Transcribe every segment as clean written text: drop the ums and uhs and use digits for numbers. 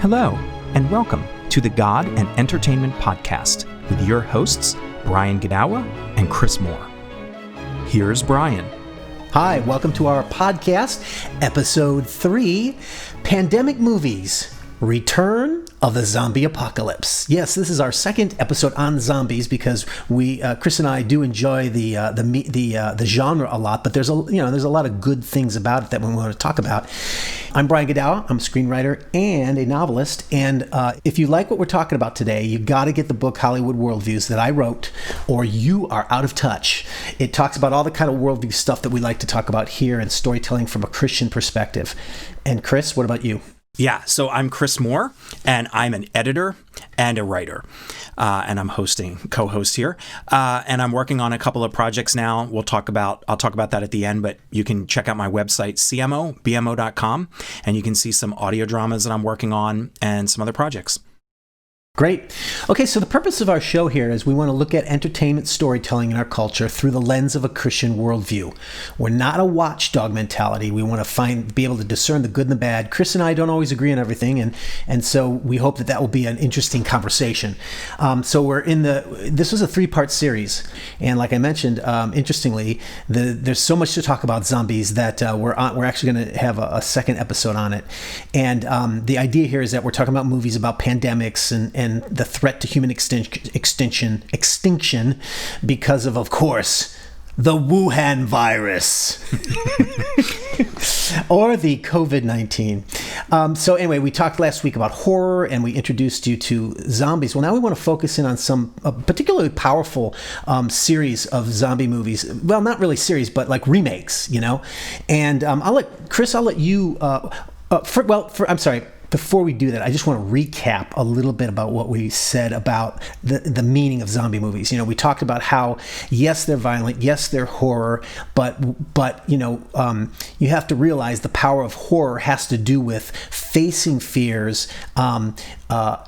Hello, and welcome to the God and Entertainment Podcast with your hosts, Brian Godawa and Chris Moore. Here's Brian. Hi, welcome to our podcast, Episode 3, Pandemic Movies, Return of the Zombie Apocalypse. Yes, this is our second episode on zombies because we, Chris and I, do enjoy the genre a lot. But there's a lot of good things about it that we want to talk about. I'm Brian Godawa. I'm a screenwriter and a novelist. And if you like what we're talking about today, you got to get the book Hollywood Worldviews that I wrote, or you are out of touch. It talks about all the kind of worldview stuff that we like to talk about here and storytelling from a Christian perspective. And Chris, what about you? Yeah, so I'm Chris Moore, and I'm an editor and a writer, and I'm co-host here, and I'm working on a couple of projects now. I'll talk about that at the end, but you can check out my website, bmo.com, and you can see some audio dramas that I'm working on and some other projects. Great. Okay, so the purpose of our show here is we want to look at entertainment storytelling in our culture through the lens of a Christian worldview. We're not a watchdog mentality. We want to be able to discern the good and the bad. Chris and I don't always agree on everything, and so we hope that will be an interesting conversation. So this was a 3-part series, and like I mentioned, interestingly, there's so much to talk about zombies that we're actually going to have a second episode on it. And the idea here is that we're talking about movies about pandemics and the threat to human extinction because of course, the Wuhan virus or the COVID-19. So anyway, we talked last week about horror and we introduced you to zombies. Well, now we want to focus in on some particularly powerful series of zombie movies. Well, not really series, but like remakes, And I'll let you. Before we do that, I just want to recap a little bit about what we said about the meaning of zombie movies. We talked about how, yes, they're violent, yes, they're horror, but you have to realize the power of horror has to do with facing fears,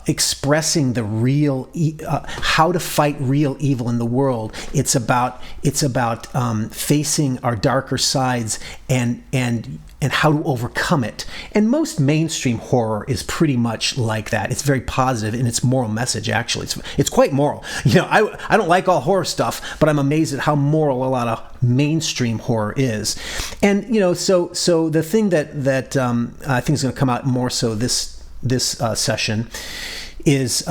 expressing the real, how to fight real evil in the world. It's about facing our darker sides and how to overcome it. And most mainstream horror is pretty much like that. It's very positive in its moral message, actually. It's quite moral. I don't like all horror stuff, but I'm amazed at how moral a lot of mainstream horror is. And, so the thing that I think is going to come out more so this session is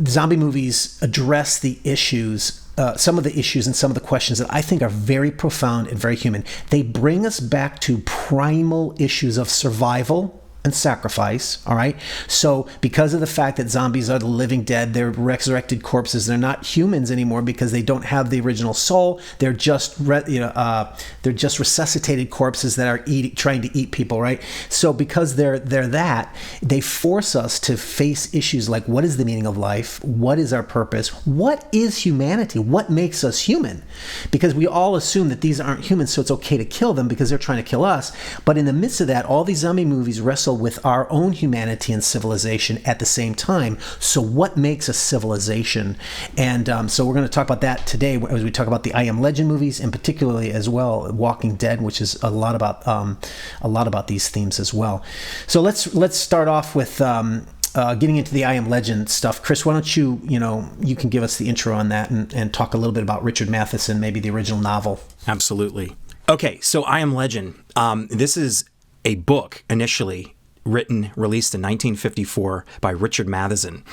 zombie movies address the issues, some of the issues and some of the questions that I think are very profound and very human. They bring us back to primal issues of survival and sacrifice, all right? So because of the fact that zombies are the living dead, they're resurrected corpses, they're not humans anymore because they don't have the original soul. They're just resuscitated corpses that are trying to eat people, right? So because they're that, they force us to face issues like, what is the meaning of life? What is our purpose? What is humanity? What makes us human? Because we all assume that these aren't humans, so it's okay to kill them because they're trying to kill us. But in the midst of that, all these zombie movies wrestle with our own humanity and civilization at the same time. So what makes a civilization? And so we're going to talk about that today as we talk about the I Am Legend movies, and particularly as well Walking Dead, which is a lot about these themes as well. So let's start off with getting into the I Am Legend stuff. Chris, why don't you can give us the intro on that and talk a little bit about Richard Matheson, maybe the original novel. Absolutely. Okay, so I Am Legend. This is a book initially released in 1954 by Richard Matheson.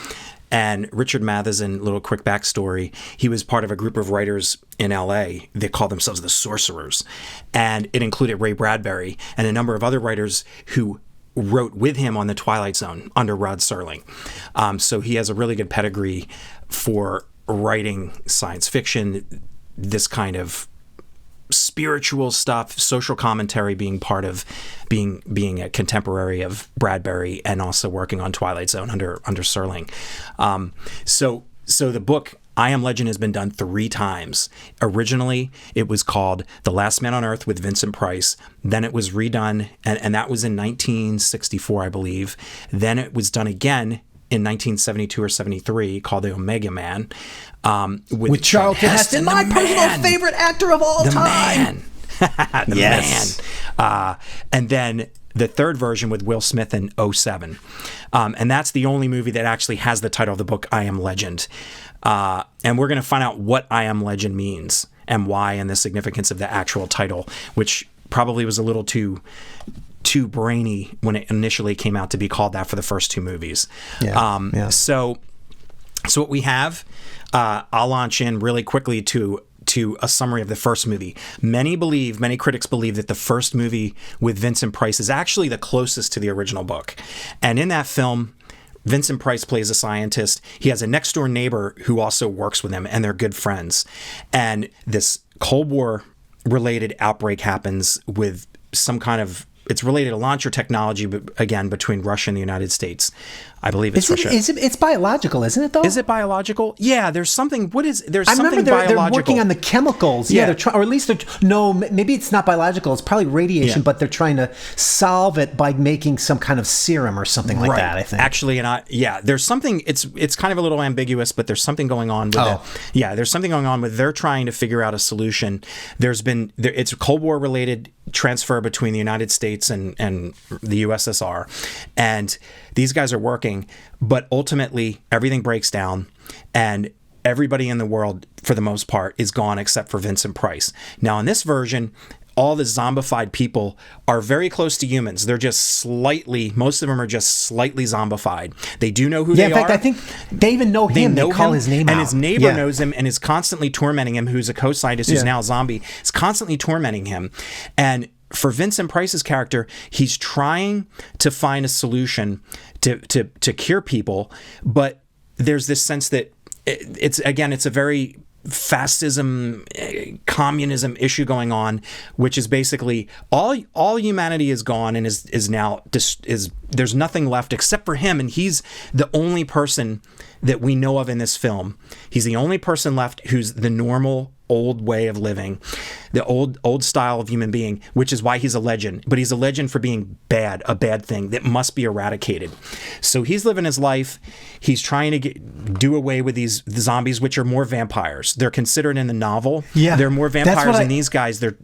And Richard Matheson, little quick backstory, he was part of a group of writers in LA. They called themselves the Sorcerers. And it included Ray Bradbury and a number of other writers who wrote with him on The Twilight Zone under Rod Serling. So he has a really good pedigree for writing science fiction, this kind of spiritual stuff, social commentary, being part of being a contemporary of Bradbury and also working on Twilight Zone under Serling. So the book I Am Legend has been done 3 times. Originally, it was called The Last Man on Earth with Vincent Price. Then it was redone, and that was in 1964, I believe. Then it was done again in 1972 or 73 called The Omega Man. With Charlton Heston, my personal favorite actor of all time. The man. And then the third version with Will Smith in '07. And that's the only movie that actually has the title of the book, I Am Legend. And we're going to find out what I Am Legend means and why, and the significance of the actual title, which probably was a little too brainy when it initially came out to be called that for the first two movies. So what we have, I'll launch in really quickly to a summary of the first movie. Many critics believe that the first movie with Vincent Price is actually the closest to the original book. And in that film, Vincent Price plays a scientist. He has a next door neighbor who also works with him, and they're good friends. And this Cold War related outbreak happens with some kind of, it's related to launcher technology, but again, between Russia and the United States. I believe it's Russia. It's biological, isn't it, though? Is it biological? Yeah, there's something. There's something biological. I remember they're working on the chemicals. Yeah, or at least maybe it's not biological. It's probably radiation, but they're trying to solve it by making some kind of serum or something like that, I think. Actually, there's something, it's kind of a little ambiguous, but there's something going on with it. Yeah, there's something going on with, they're trying to figure out a solution. It's a Cold War related transfer between the United States and the USSR. And these guys are working, but ultimately everything breaks down and everybody in the world, for the most part, is gone except for Vincent Price. Now, in this version, all the zombified people are very close to humans. They're just most of them are just slightly zombified. They do know who they are. Yeah, in fact, I think they even know him. They call his name out. And his neighbor knows him and is constantly tormenting him, who's a co-scientist who's now a zombie, is constantly tormenting him. And for Vincent Price's character, he's trying to find a solution to cure people, but there's this sense that it's a very fascism, communism issue going on, which is basically all humanity is gone and is now there's nothing left except for him, and he's the only person that we know of in this film. He's the only person left who's the normal old way of living, the old style of human being, which is why he's a legend. But he's a legend for being a bad thing that must be eradicated. So he's living his life. He's trying to do away with the zombies, which are more vampires. They're considered in the novel. Yeah, they're more vampires than these guys. They're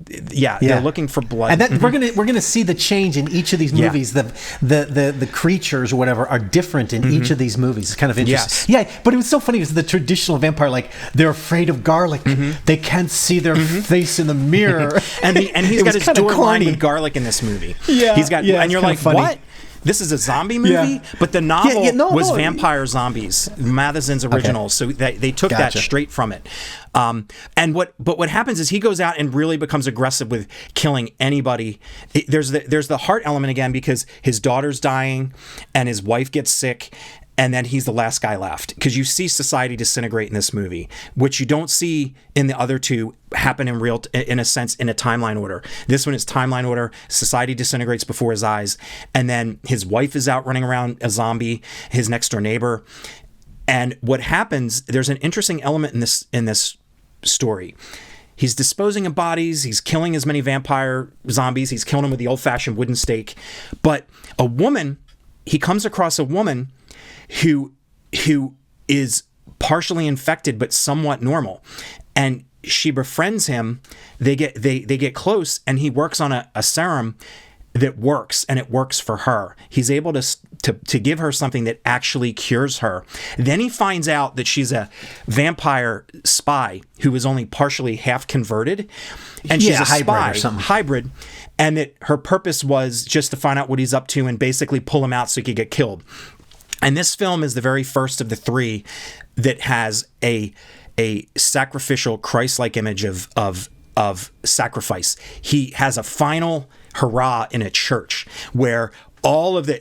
looking for blood. And we're gonna see the change in each of these movies. The creatures or whatever are different in each of these movies. It's kind of interesting. Yes. Yeah, but it was so funny. It was the traditional vampire, like they're afraid of garlic. They can't see their face in the mirror. and he's got his door lined with garlic in this movie. Yeah, he's got, and you're like, funny. What? This is a zombie movie, but the novel was vampire zombies, Matheson's original. So they took that straight from it. But what happens is he goes out and really becomes aggressive with killing anybody. There's the heart element again, because his daughter's dying and his wife gets sick. And then he's the last guy left, because you see society disintegrate in this movie, which you don't see in the other two happen in a sense, in a timeline order. This one is timeline order. Society disintegrates before his eyes, and then his wife is out running around a zombie, his next door neighbor. And what happens? There's an interesting element in this story. He's disposing of bodies. He's killing as many vampire zombies. He's killing them with the old-fashioned wooden stake. But he comes across a woman who is partially infected but somewhat normal, and she befriends him. They get close, and he works on a serum that works, and it works for her. He's able to give her something that actually cures her. Then he finds out that she's a vampire spy who is only partially half converted, and she's a spy hybrid, and that her purpose was just to find out what he's up to and basically pull him out so he could get killed. And this film is the very first of the three that has a sacrificial, Christ-like image of sacrifice. He has a final hurrah in a church where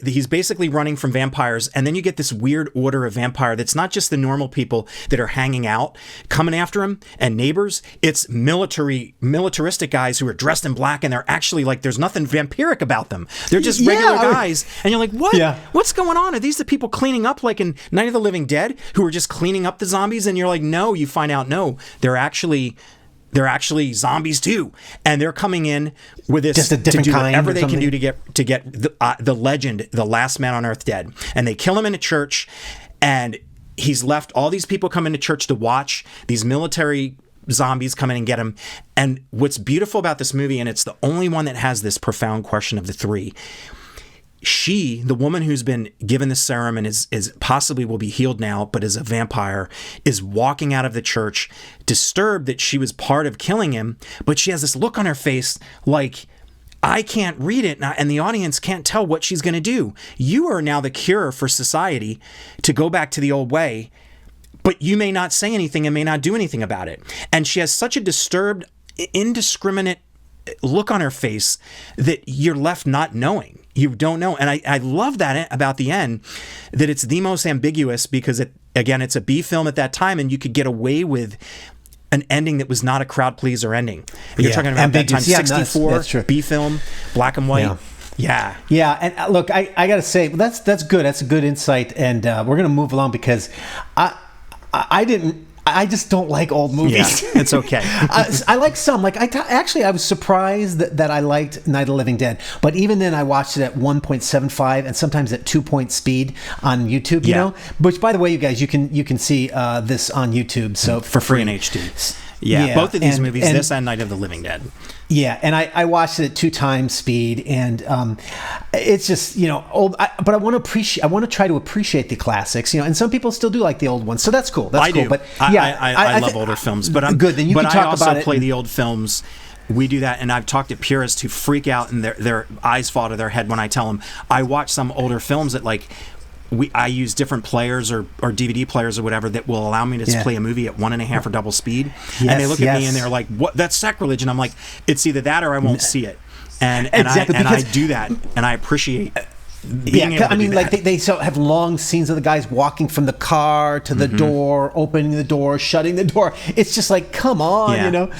he's basically running from vampires, and then you get this weird order of vampire that's not just the normal people that are hanging out coming after him and neighbors. It's militaristic guys who are dressed in black, and they're actually like, there's nothing vampiric about them. They're just regular guys, and you're like, what? Yeah. What's going on? Are these the people cleaning up, like in Night of the Living Dead, who are just cleaning up the zombies? And you're like, no. You find out, no, they're actually zombies too, and they're coming in with this just a different to do kind whatever they can do to get the legend, the last man on earth, dead. And they kill him in a church, and he's left. All these people come into church to watch these military zombies come in and get him. And what's beautiful about this movie, and it's the only one that has this profound question of the three, she, the woman who's been given the serum and is possibly will be healed now, but is a vampire, is walking out of the church, disturbed that she was part of killing him, but she has this look on her face like, I can't read it, and the audience can't tell what she's going to do. You are now the cure for society to go back to the old way, but you may not say anything and may not do anything about it. And she has such a disturbed, indiscriminate look on her face that you're left not knowing. You don't know. And I love that about the end, that it's the most ambiguous because, it's a B film at that time, and you could get away with an ending that was not a crowd pleaser ending. You're talking about that time, 64, that's true. B film, black and white. Yeah. And look, I got to say, that's good. That's a good insight. And we're going to move along because I just don't like old movies. Yeah, it's okay. I like some. Like I was surprised that I liked Night of the Living Dead, but even then I watched it at 1.75 and sometimes at 2 speed on YouTube. You know, which by the way, you guys, you can see this on YouTube. So for free in HD. Yeah, both of these movies, this and Night of the Living Dead. Yeah, and I watched it at 2 times speed, and it's just old. But I want to appreciate. I want to try to appreciate the classics, and some people still do like the old ones, so that's cool. That's cool. Do. But I love older films, but I'm good. Then you can talk about it. But I also play the old films. We do that, and I've talked to purists who freak out and their eyes fall to their head when I tell them I watch some older films that I use different players or DVD players or whatever that will allow me to play a movie at 1.5 or double speed. And they look at me and they're like, "What? That's sacrilege." And I'm like, "It's either that or I won't see it." And I do that, and I appreciate being able to do that. Like they have long scenes of the guys walking from the car to the door, opening the door, shutting the door. It's just like, come on,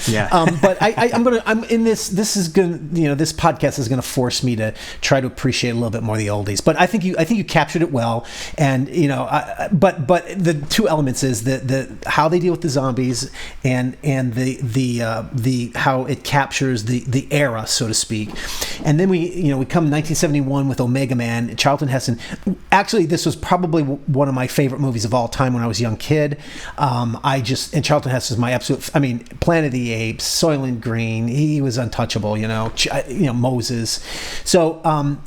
Yeah. But I'm in this. This is gonna, this podcast is gonna force me to try to appreciate a little bit more of the oldies. But I think you captured it well. And but the two elements is the how they deal with the zombies and the how it captures the era, so to speak. And then we come 1971 with Omega Man. Charlton Heston. Actually, this was probably one of my favorite movies of all time when I was a young kid. And Charlton Heston is my absolute. I mean, Planet of the Apes, Soylent Green. He was untouchable. Moses. So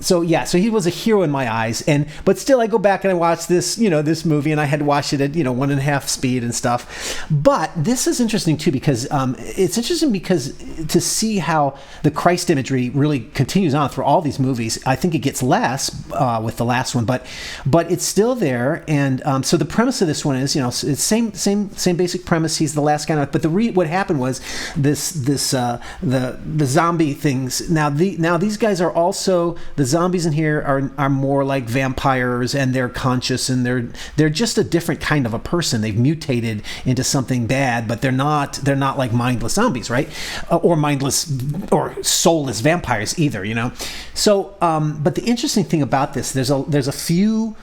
he was a hero in my eyes. But still, I go back and I watch this movie, and I had watched it at 1.5 speed and stuff. But this is interesting too because it's interesting because to see how the Christ imagery really continues on through all these movies. I think it gets less with the last one, but it's still there. And so the premise of this one is, it's same basic premise. He's the last guy, but what happened was the zombie things. Now these guys are also, the zombies in here are more like vampires, and they're conscious, and they're just a different kind of a person. They've mutated into something bad, but they're not like mindless zombies, right? Or mindless or soulless vampires either, So, but the interesting thing about this, there's a few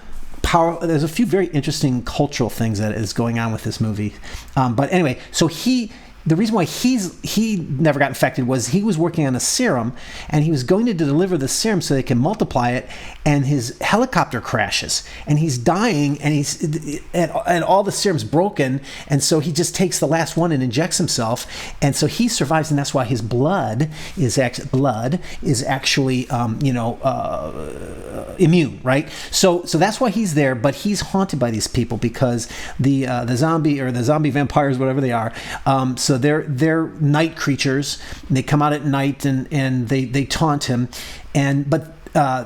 very interesting cultural things that is going on with this movie. But anyway, so the reason why he never got infected was he was working on a serum, and he was going to deliver the serum so they can multiply it, and his helicopter crashes, and he's dying, and all the serum's broken, and so he just takes the last one and injects himself, and so he survives, and that's why his blood is actually immune, right? So that's why he's there, but he's haunted by these people because the zombie vampires, whatever they are, so they're night creatures. They come out at night and they taunt him, but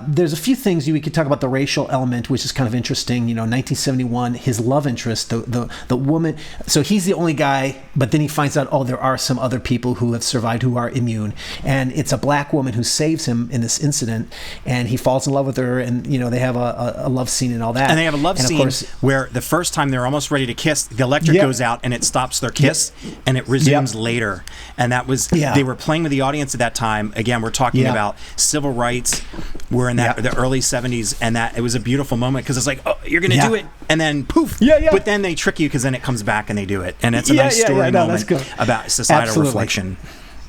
there's a few things we could talk about. The racial element, which is kind of interesting. 1971, his love interest, the woman. So he's the only guy, but then he finds out, there are some other people who have survived who are immune, and it's a black woman who saves him in this incident, and he falls in love with her, and they have a love scene and all that. And they have a love scene where the first time they're almost ready to kiss, the electric goes out and it stops their kiss, and it resumes later. And that was they were playing with the audience at that time. Again, we're talking about civil rights. We're in the early 70s, and that it was a beautiful moment because it's like, oh, you're going to do it, and then poof. But then they trick you because then it comes back and they do it, and it's a nice story moment about societal reflection.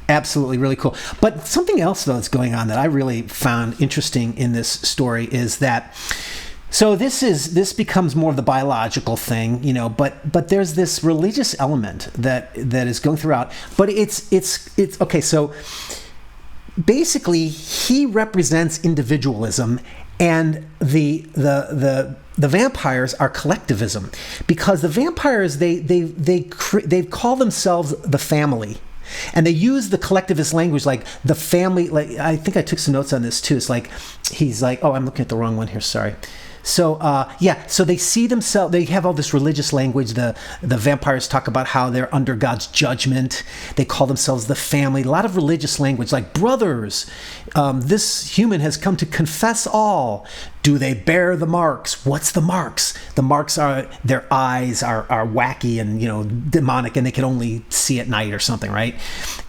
Absolutely, really cool. But something else though that's going on that I really found interesting in this story is that So this becomes more of the biological thing, but there's this religious element that is going throughout. But it's okay. So basically, he represents individualism, and the vampires are collectivism, because the vampires they call themselves the family. And they use the collectivist language, like the family. Like, I think I took some notes on this too. It's like he's like, oh, I'm looking at the wrong one here. Sorry. So so they see themselves. They have all this religious language. The vampires talk about how they're under God's judgment. They call themselves the family. A lot of religious language, like brothers. This human has come to confess all. Do they bear the marks? What's the marks? The marks are their eyes are wacky and demonic, and they can only see at night or something, right?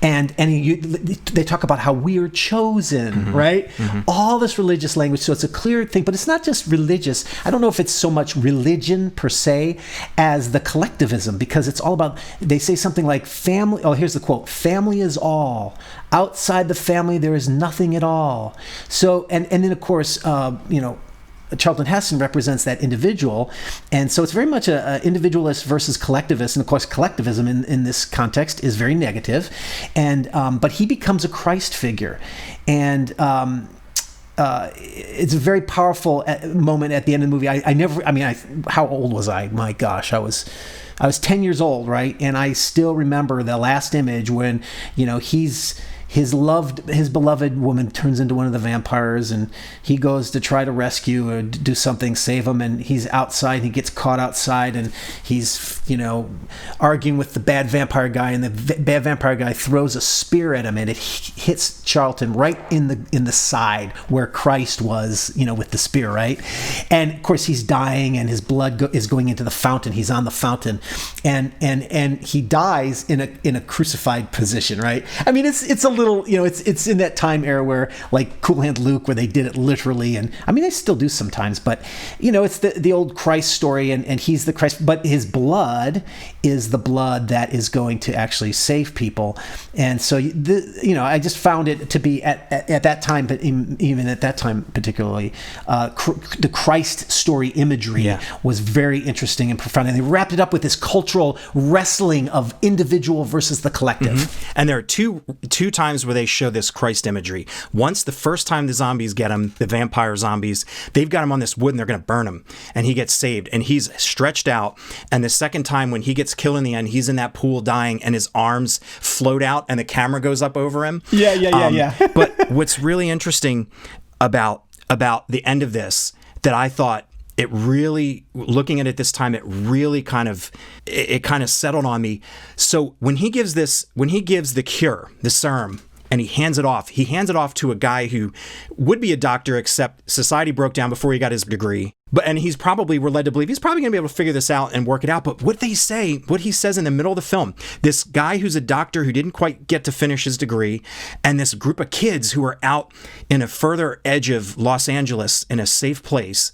And they talk about how we are chosen, right? All this religious language. So it's a clear thing, but it's not just religious. I don't know if it's so much religion per se as the collectivism, because it's all about. They say something like family. Oh, here's the quote: "Family is all. Outside the family, there is nothing at all." So and then of course Charlton Heston represents that individual, and so it's very much a individualist versus collectivist, and of course collectivism in this context is very negative, and but he becomes a Christ figure, and it's a very powerful moment at the end of the movie. How old was I? My gosh, I was 10 years old, right? And I still remember the last image when his beloved woman turns into one of the vampires, and he goes to try to rescue or do something, save him, and he's outside. He gets caught outside, and he's arguing with the bad vampire guy, and the bad vampire guy throws a spear at him, and it hits Charlton right in the side where Christ was, with the spear, right? And of course he's dying, and his blood is going into the fountain. He's on the fountain, and he dies in a crucified position, right? I mean, it's a little, it's in that time era where, like Cool Hand Luke, where they did it literally, and I mean they still do sometimes, but it's the old Christ story, and he's the Christ, but his blood is the blood that is going to actually save people. And so I just found it to be at that time, but even at that time particularly, the Christ story imagery was very interesting and profound, and they wrapped it up with this cultural wrestling of individual versus the collective. And there are two times where they show this Christ imagery. Once, the first time the zombies get him, the vampire zombies, they've got him on this wood and they're going to burn him, and he gets saved and he's stretched out. And the second time when he gets killed in the end, he's in that pool dying and his arms float out and the camera goes up over him. Yeah. But what's really interesting about the end of this, that I thought, it really, looking at it this time, it really kind of settled on me. So when he gives the cure, the serum, and he hands it off to a guy who would be a doctor, except society broke down before he got his degree. And we're led to believe he's probably going to be able to figure this out and work it out. But what he says in the middle of the film, this guy who's a doctor who didn't quite get to finish his degree, and this group of kids who are out in a further edge of Los Angeles in a safe place,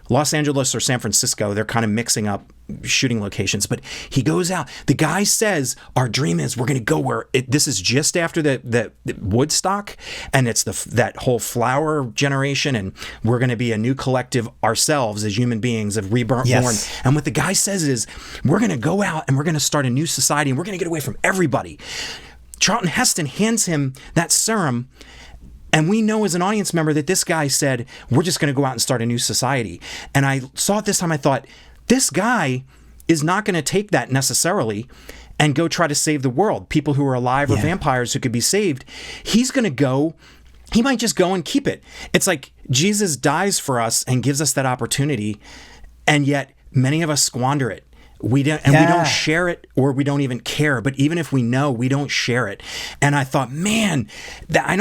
Los Angeles or San Francisco, they're kind of mixing up shooting locations, but he goes out. The guy says, our dream is we're going to go where this is just after the Woodstock, and it's that whole flower generation, and we're going to be a new collective ourselves as human beings of reborn. Yes. And what the guy says is, we're going to go out and we're going to start a new society, and we're going to get away from everybody. Charlton Heston hands him that serum, and we know as an audience member that this guy said, we're just going to go out and start a new society. And I saw it this time, I thought, this guy is not going to take that necessarily and go try to save the world. People who are alive or vampires who could be saved. He might just go and keep it. It's like Jesus dies for us and gives us that opportunity, and yet many of us squander it. We don't share it, or we don't even care. But even if we know, we don't share it. And I thought, man, I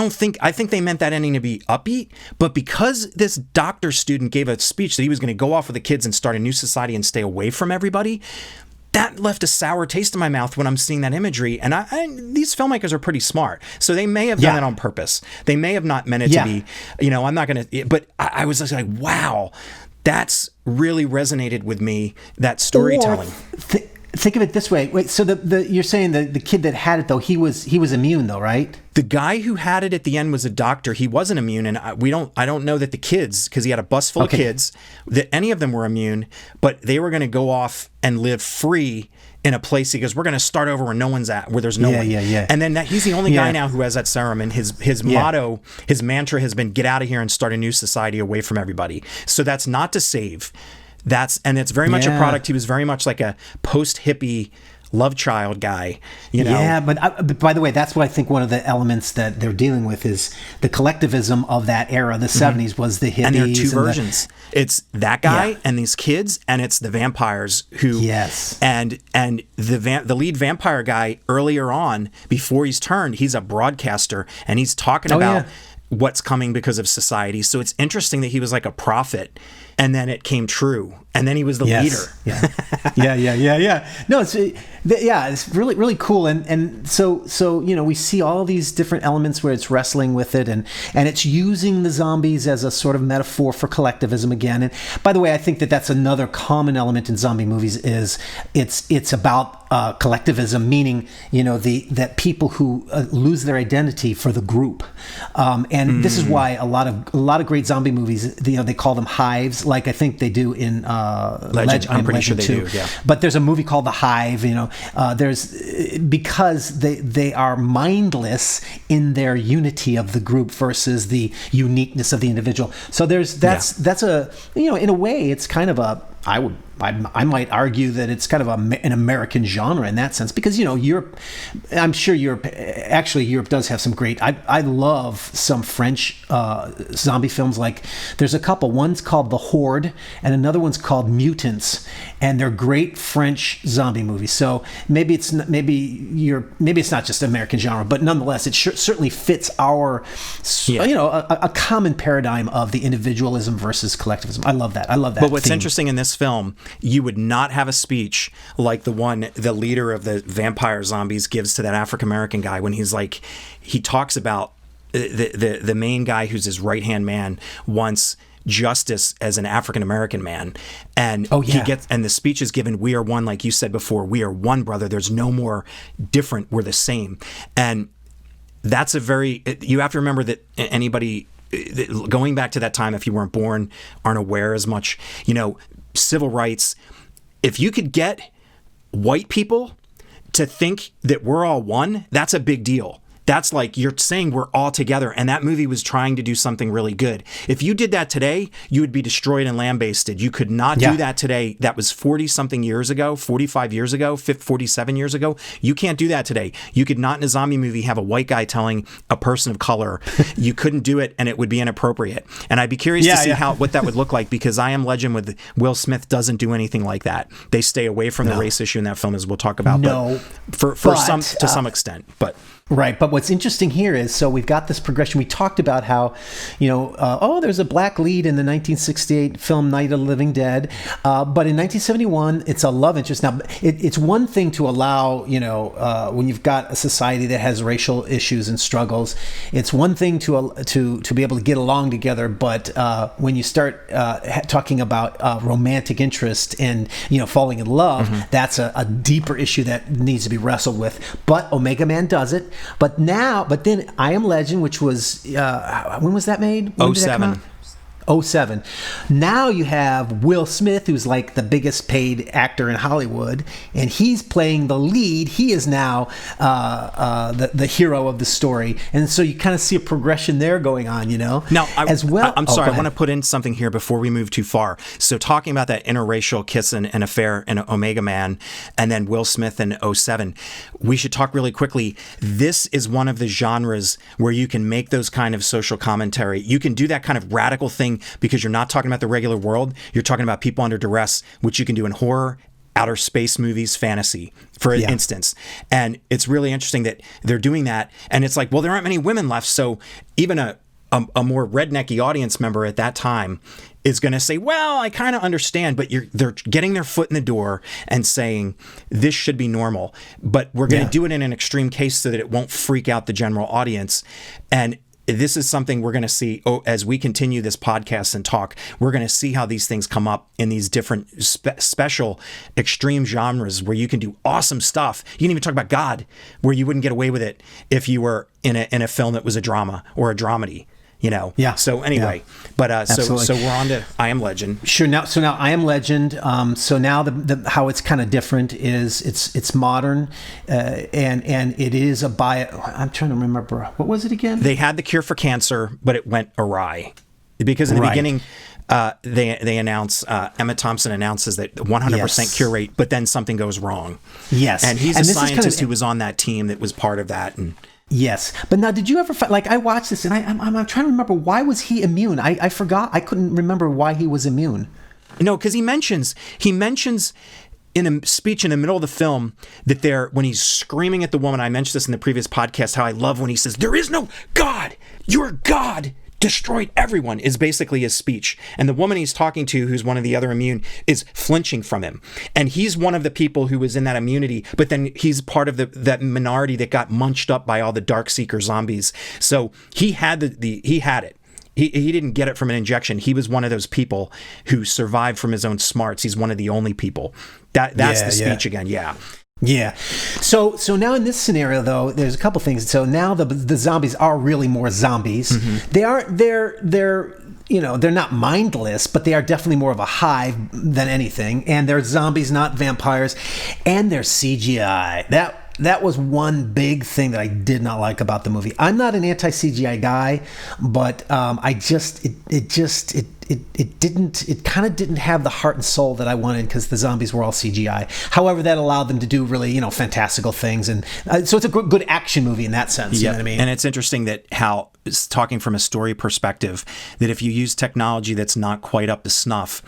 think they meant that ending to be upbeat. But because this doctor student gave a speech that he was going to go off with the kids and start a new society and stay away from everybody, that left a sour taste in my mouth when I'm seeing that imagery. And these filmmakers are pretty smart, so they may have done it on purpose. They may have not meant it to be. I'm not going to. But I was just like, wow. That's really resonated with me, that storytelling. think of it this way. Wait, so you're saying the kid that had it though, he was immune though, right? The guy who had it at the end was a doctor. He wasn't immune, and I don't know that the kids, because he had a bus full of kids, that any of them were immune, but they were going to go off and live free in a place. He goes, we're going to start over where no one's at, where there's no one. Yeah. And then he's the only guy now who has that serum, and his motto, his mantra has been, get out of here and start a new society away from everybody. So that's not to save. It's very much a product. He was very much like a post-hippie love child guy, you know. Yeah, but by the way, that's what I think one of the elements that they're dealing with is the collectivism of that era. The 70s was the hippies. And there are two versions. It's that guy and these kids, and it's the vampires who. Yes. And the lead vampire guy earlier on, before he's turned, he's a broadcaster, and he's talking about what's coming because of society. So it's interesting that he was like a prophet, and then it came true, and then he was the leader. Yeah. No, it's really, really cool. And so we see all these different elements where it's wrestling with it, and it's using the zombies as a sort of metaphor for collectivism again. And by the way, I think that that's another common element in zombie movies is it's about collectivism, meaning that people who lose their identity for the group, and this is why a lot of great zombie movies, they call them hives, like I think they do in Legend. I'm pretty sure Legend they too. do. Yeah. But there's a movie called The Hive. Because they are mindless in their unity of the group versus the uniqueness of the individual. So that's a in a way it's kind of a I might argue that it's kind of an American genre in that sense, because Europe. I'm sure Europe does have some great. I love some French zombie films. Like there's a couple. One's called The Horde, and another one's called Mutants, and they're great French zombie movies. So maybe it's not just American genre, but nonetheless, it certainly fits our a common paradigm of the individualism versus collectivism. I love that. But what's interesting in this film, you would not have a speech like the one the leader of the vampire zombies gives to that African American guy when he talks about the main guy who's his right hand man wants justice as an African American man, and the speech is given, we are one, like you said before, we are one, brother, there's no more different, we're the same. And that's you have to remember that anybody going back to that time, if you weren't born, aren't aware as much, civil rights, if you could get white people to think that we're all one, that's a big deal. That's like you're saying we're all together, and that movie was trying to do something really good. If you did that today, you would be destroyed and lambasted. You could not do that today. That was 40-something years ago, 45 years ago, 47 years ago. You can't do that today. You could not in a zombie movie have a white guy telling a person of color. You couldn't do it, and it would be inappropriate. And I'd be curious to see what that would look like, because I Am Legend with Will Smith doesn't do anything like that. They stay away from the race issue in that film, as we'll talk about. To some extent, but. Right, but what's interesting here is, so we've got this progression. We talked about how, there's a black lead in the 1968 film Night of the Living Dead, but in 1971, it's a love interest. Now, it's one thing to allow, when you've got a society that has racial issues and struggles, it's one thing to be able to get along together, but when you start talking about romantic interest and, falling in love, that's a deeper issue that needs to be wrestled with. But Omega Man does it. But then I Am Legend, which was, when was that made? When did that come out? 07. Now you have Will Smith, who's like the biggest paid actor in Hollywood, and he's playing the lead. He is now the hero of the story, and so you kind of see a progression there going on, Now, as well. I'm sorry, I want to put in something here before we move too far. So talking about that interracial kiss and affair in Omega Man, and then Will Smith in 07, we should talk really quickly. This is one of the genres where you can make those kind of social commentary. You can do that kind of radical thing, because you're not talking about the regular world. You're talking about people under duress, which you can do in horror, outer space movies, fantasy, for instance. And it's really interesting that they're doing that. And it's like, well, there aren't many women left. So even a more rednecky audience member at that time is going to say, well, I kind of understand, but they're getting their foot in the door and saying this should be normal, but we're going to do it in an extreme case so that it won't freak out the general audience. And this is something we're going to see as we continue this podcast and talk. We're going to see how these things come up in these different special extreme genres where you can do awesome stuff. You can even talk about God, where you wouldn't get away with it if you were in a film that was a drama or a dramedy. Yeah. So anyway, but so we're on to I Am Legend. Sure. So now I Am Legend. So now the how it's kind of different is it's modern, and it is I'm trying to remember, what was it again? They had the cure for cancer, but it went awry because in the beginning. They announce Emma Thompson announces that 100% cure rate, but then something goes wrong. Yes, and he's a scientist who was on that team that was part of that. And yes, but now, did you ever I watched this and I'm trying to remember, why was he immune? I forgot. I couldn't remember why he was immune. No, because he mentions in a speech in the middle of the film that when he's screaming at the woman. I mentioned this in the previous podcast. How I love when he says, "There is no God. Your God destroyed everyone," is basically his speech. And the woman he's talking to, who's one of the other immune, is flinching from him. And he's one of the people who was in that immunity, but then he's part of that minority that got munched up by all the Darkseeker zombies. So he had he had it. He didn't get it from an injection. He was one of those people who survived from his own smarts. He's one of the only people. That's the speech again. Yeah. Yeah. So now in this scenario, though, there's a couple things. So now the zombies are really more zombies. Mm-hmm. They're not mindless, but they are definitely more of a hive than anything. And they're zombies, not vampires. And they're CGI. That was one big thing that I did not like about the movie. I'm not an anti-CGI guy, but it kind of didn't have the heart and soul that I wanted, because the zombies were all CGI. However, that allowed them to do really, fantastical things. And so it's a good action movie in that sense. You know what I mean? And it's interesting that how, talking from a story perspective, that if you use technology that's not quite up to snuff,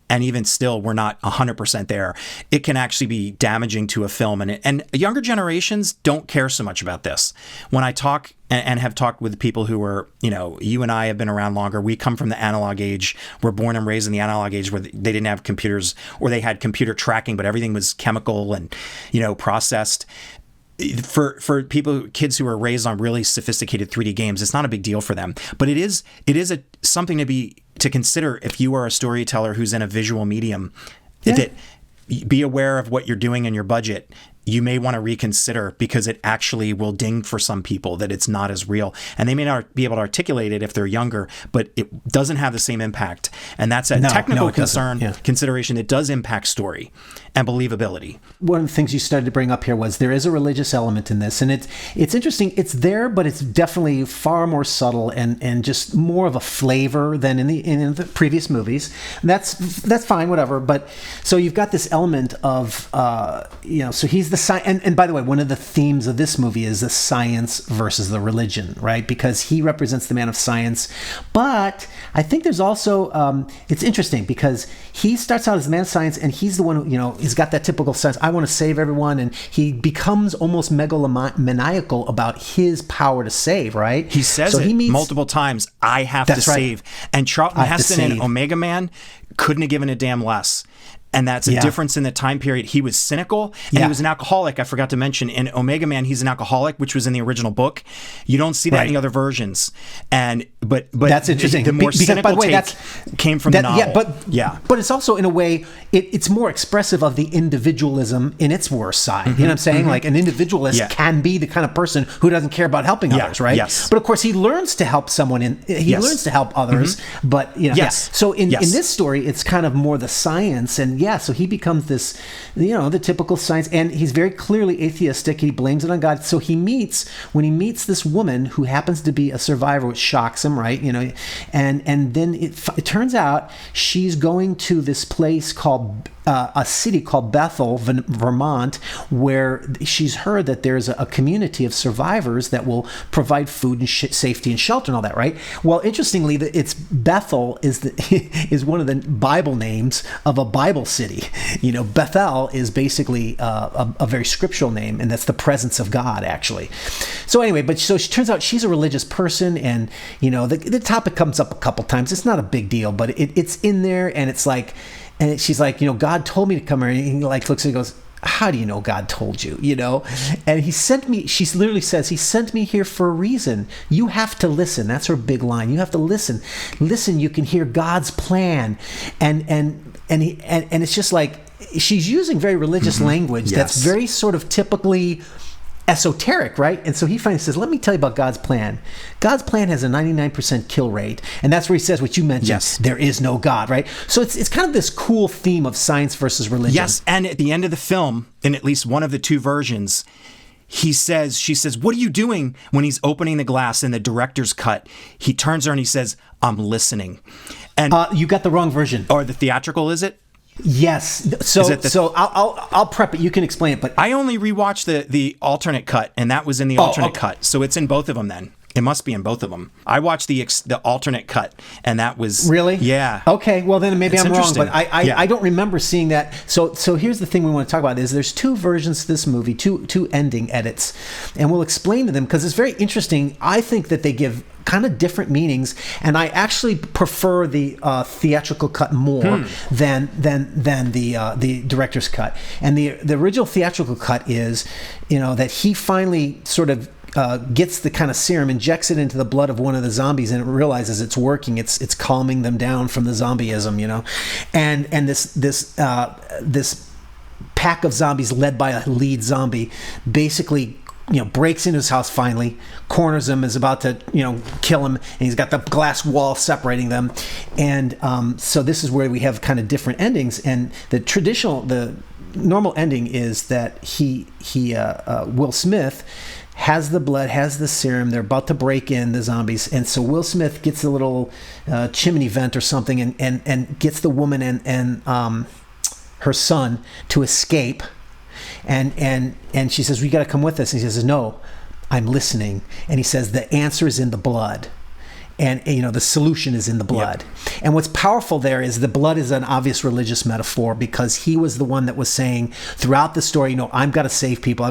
and even still, we're not 100% there, it can actually be damaging to a film. And younger generations don't care so much about this. When I talk and have talked with people who are, you and I have been around longer. We come from the analog age. We're born and raised in the analog age where they didn't have computers, or they had computer tracking, but everything was chemical and, processed. For kids who are raised on really sophisticated 3D games, it's not a big deal for them. But it is something to consider if you are a storyteller who's in a visual medium. That be aware of what you're doing in your budget. You may want to reconsider, because it actually will ding for some people that it's not as real. And they may not be able to articulate it if they're younger, but it doesn't have the same impact. And that's a technical consideration that does impact story and believability. One of the things you started to bring up here was there is a religious element in this. And it's interesting. It's there, but it's definitely far more subtle and just more of a flavor than in the previous movies. And that's fine, whatever. But so you've got this element of, so he's the and by the way, one of the themes of this movie is the science versus the religion, right? Because he represents the man of science. But I think there's also, it's interesting because he starts out as the man of science, and he's the one who, he's got that typical sense, I want to save everyone. And he becomes almost megalomaniacal about his power to save, right? He says multiple times, I have to save. And Charlton Heston and Omega Man couldn't have given a damn less. And that's a difference in the time period. He was cynical, and he was an alcoholic. I forgot to mention, in Omega Man, he's an alcoholic, which was in the original book. You don't see that in the other versions. But that's interesting. The more cynical take came from the novel. But it's also, in a way, it's more expressive of the individualism in its worst side. Mm-hmm, you know what I'm saying? Mm-hmm. Like, an individualist can be the kind of person who doesn't care about helping others, right? Yes. But of course, he learns to help someone. He learns to help others. Mm-hmm. But So in this story, it's kind of more the science, and so he becomes this, the typical science, and he's very clearly atheistic. He blames it on God. So when he meets this woman who happens to be a survivor, which shocks him, right? And then it turns out she's going to this place called a city called Bethel, Vermont, where she's heard that there's a community of survivors that will provide food and safety and shelter and all that, right? Well, interestingly, it's Bethel is one of the Bible names of a Bible city. Bethel is basically a very scriptural name, and that's the presence of God, actually. So anyway, so she turns out she's a religious person, and the topic comes up a couple times. It's not a big deal, but it's in there, and it's like. And she's like, God told me to come here. And he looks at her and goes, how do you know God told you, you know? And he sent me, she literally says, he sent me here for a reason. You have to listen. That's her big line. You have to listen. Listen, you can hear God's plan. And it's just like, she's using very religious language that's very sort of typically esoteric, right? And so he finally says, let me tell you about God's plan. God's plan has a 99% kill rate. And that's where he says what you mentioned, there is no God, right? So it's kind of this cool theme of science versus religion. Yes, and at the end of the film, in at least one of the two versions, she says, what are you doing? When he's opening the glass in the director's cut, he turns her and he says, I'm listening. And you got the wrong version. Or the theatrical, is it? Yes. So I'll prep it. You can explain it. But I only rewatched the alternate cut, and that was in the alternate cut. So it's in both of them then. It must be in both of them. I watched the alternate cut, and that was... Really? Yeah. Okay, well then maybe I'm wrong, but I don't remember seeing that. So here's the thing we want to talk about is there's two versions to this movie, two ending edits, and we'll explain to them because it's very interesting. I think that they give kind of different meanings, and I actually prefer the theatrical cut more than the director's cut. And the original theatrical cut is, that he finally sort of gets the kind of serum, injects it into the blood of one of the zombies, and it realizes it's working. It's calming them down from the zombieism, and this pack of zombies led by a lead zombie basically breaks into his house finally, corners him, is about to, kill him, and he's got the glass wall separating them. And so this is where we have kind of different endings. And the normal ending is that Will Smith has the blood, has the serum. They're about to break in, the zombies. And so Will Smith gets a little chimney vent or something and gets the woman and her son to escape. And she says, we got to come with us. And he says, no, I'm listening. And he says, the answer is in the blood. And, the solution is in the blood. Yep. And what's powerful there is the blood is an obvious religious metaphor because he was the one that was saying throughout the story, I've got to save people,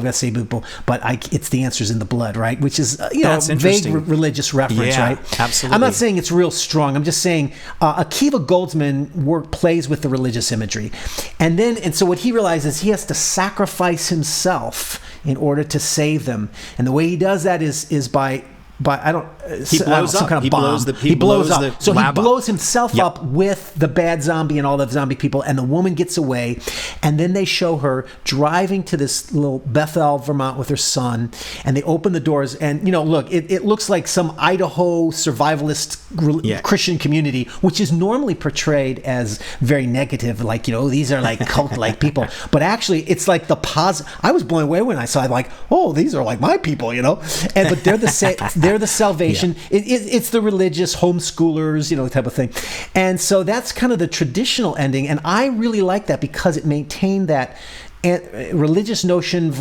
but it's the answer's in the blood, right? Which is, vague religious reference, right? Absolutely. I'm not saying it's real strong. I'm just saying Akiva Goldsman plays with the religious imagery. And so what he realizes, he has to sacrifice himself in order to save them. And the way he does that is by he blows up. Some kind of bomb. He blows up. So he blows himself up with the bad zombie and all the zombie people, and the woman gets away. And then they show her driving to this little Bethel, Vermont with her son, and they open the doors. And, look, it looks like some Idaho survivalist Christian community, which is normally portrayed as very negative, like, these are like cult-like people. But actually, it's like the positive. I was blown away when I saw it, like, oh, these are like my people, But they're the salvation. Yeah. It's the religious homeschoolers, type of thing. And so that's kind of the traditional ending. And I really like that because it maintained that religious notion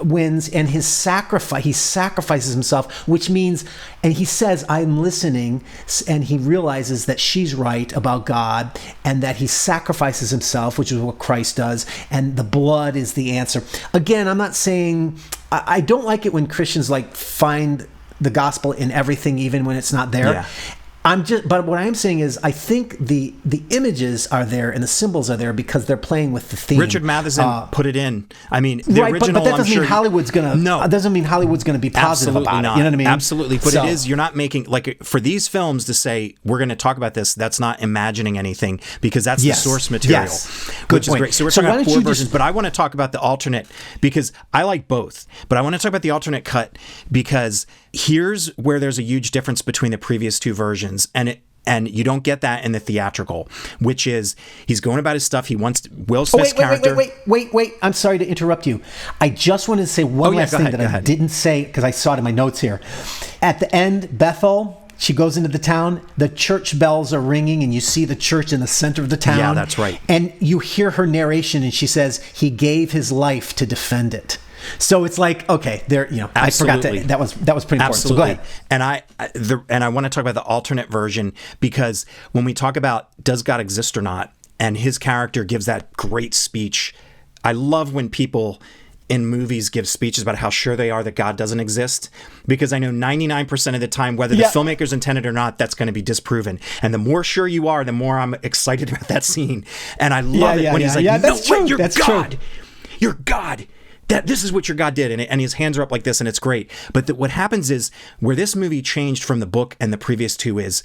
wins, and he sacrifices himself, which means, and he says, I'm listening, and he realizes that she's right about God, and that he sacrifices himself, which is what Christ does, and the blood is the answer. Again, I'm not saying, I don't like it when Christians find the gospel in everything, even when it's not there. Yeah. But what I'm saying is, I think the images are there and the symbols are there because they're playing with the theme. Richard Matheson put it in. I mean, the original. But that doesn't mean Hollywood's gonna. No, it doesn't mean Hollywood's gonna be positive about it. You know what I mean? Absolutely. But it is. You're not making for these films to say we're going to talk about this. That's not imagining anything because that's the source material, which is great. So we're talking about 4 versions. But I want to talk about the alternate because I like both. But I want to talk about the alternate cut because here's where there's a huge difference between the previous 2 versions. And you don't get that in the theatrical, which is he's going about his stuff. He wants Will Smith's character. Wait. I'm sorry to interrupt you. I just wanted to say one last thing that I didn't say because I saw it in my notes here. At the end, Bethel, she goes into the town. The church bells are ringing, and you see the church in the center of the town. Yeah, that's right. And you hear her narration, and she says, he gave his life to defend it. So it's like, okay, there, I forgot that was pretty important. Absolutely. So go ahead. And I want to talk about the alternate version because when we talk about does God exist or not, and his character gives that great speech. I love when people in movies give speeches about how sure they are that God doesn't exist, because I know 99% of the time, whether the filmmakers intended or not, that's going to be disproven. And the more sure you are, the more I'm excited about that scene. And I love it when he's like, no, that's true. You're that's God. True. "You're God. That this is what your God did," and his hands are up like this, and it's great. But what happens is, where this movie changed from the book and the previous two is,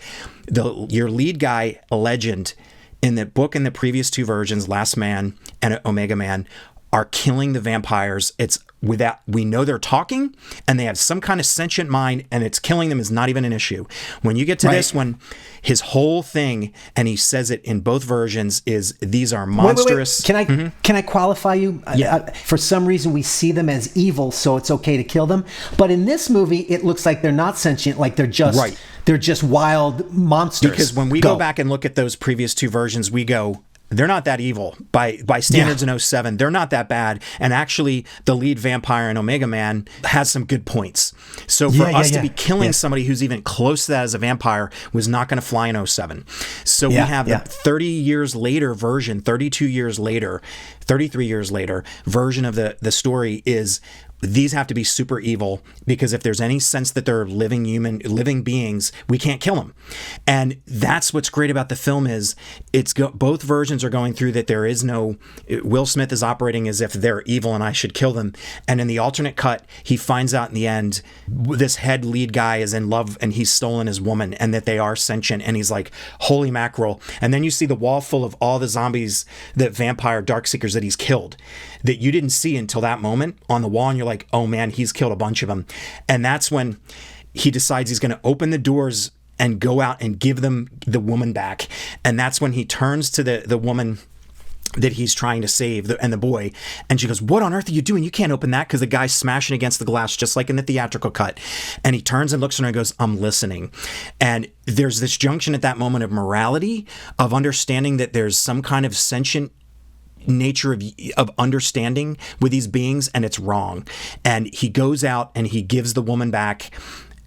your lead guy, Legend, in the book and the previous two versions, Last Man and Omega Man, are killing the vampires. It's without, we know they're talking and they have some kind of sentient mind, and it's killing them is not even an issue. When you get to this one, his whole thing, and he says it in both versions, is these are monstrous. Wait. Can I qualify you? Yeah. For some reason, we see them as evil, so it's okay to kill them. But in this movie, it looks like they're not sentient, like they're just they're just wild monsters. Because when we go back and look at those previous two versions, we go, they're not that evil. By standards in 07, they're not that bad. And actually, the lead vampire in Omega Man has some good points. So for us to be killing somebody who's even close to that as a vampire was not going to fly in 07. So we have the 30 years later version, 32 years later, 33 years later version of the story is, these have to be super evil, because if there's any sense that they're living beings, we can't kill them. And that's what's great about the film is both versions are going through that. There is no, Will Smith is operating as if they're evil and I should kill them. And in the alternate cut, he finds out in the end, this head lead guy is in love and he's stolen his woman, and that they are sentient. And he's like, holy mackerel. And then you see the wall full of all the zombies, the vampire Darkseekers that he's killed, that you didn't see until that moment on the wall. And you're like, oh man, he's killed a bunch of them. And that's when he decides he's going to open the doors and go out and give them the woman back. And that's when he turns to the woman that he's trying to save, and the boy, and she goes, what on earth are you doing? You can't open that, because the guy's smashing against the glass just like in the theatrical cut. And he turns and looks at her and goes, I'm listening. And there's this junction at that moment of morality, of understanding that there's some kind of sentient nature of understanding with these beings, and it's wrong. And he goes out and he gives the woman back,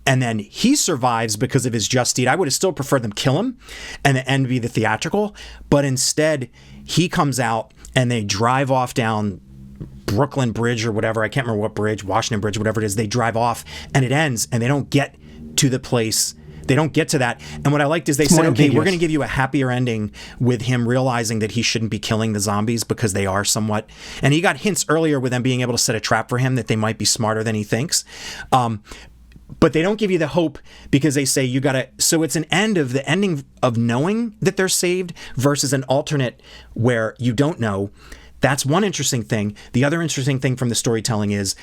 and then he survives because of his just deed. I would have still preferred them kill him and the end be the theatrical, but instead he comes out and they drive off down Brooklyn Bridge or whatever, I can't remember what bridge, Washington Bridge, whatever it is. They drive off and it ends, and they don't get to the place. They don't get to that. And what I liked is they said, okay, we're going to give you a happier ending with him realizing that he shouldn't be killing the zombies, because they are somewhat. And he got hints earlier with them being able to set a trap for him that they might be smarter than he thinks. But they don't give you the hope, because they say you got to. So it's an ending of knowing that they're saved versus an alternate where you don't know. That's one interesting thing. The other interesting thing from the storytelling is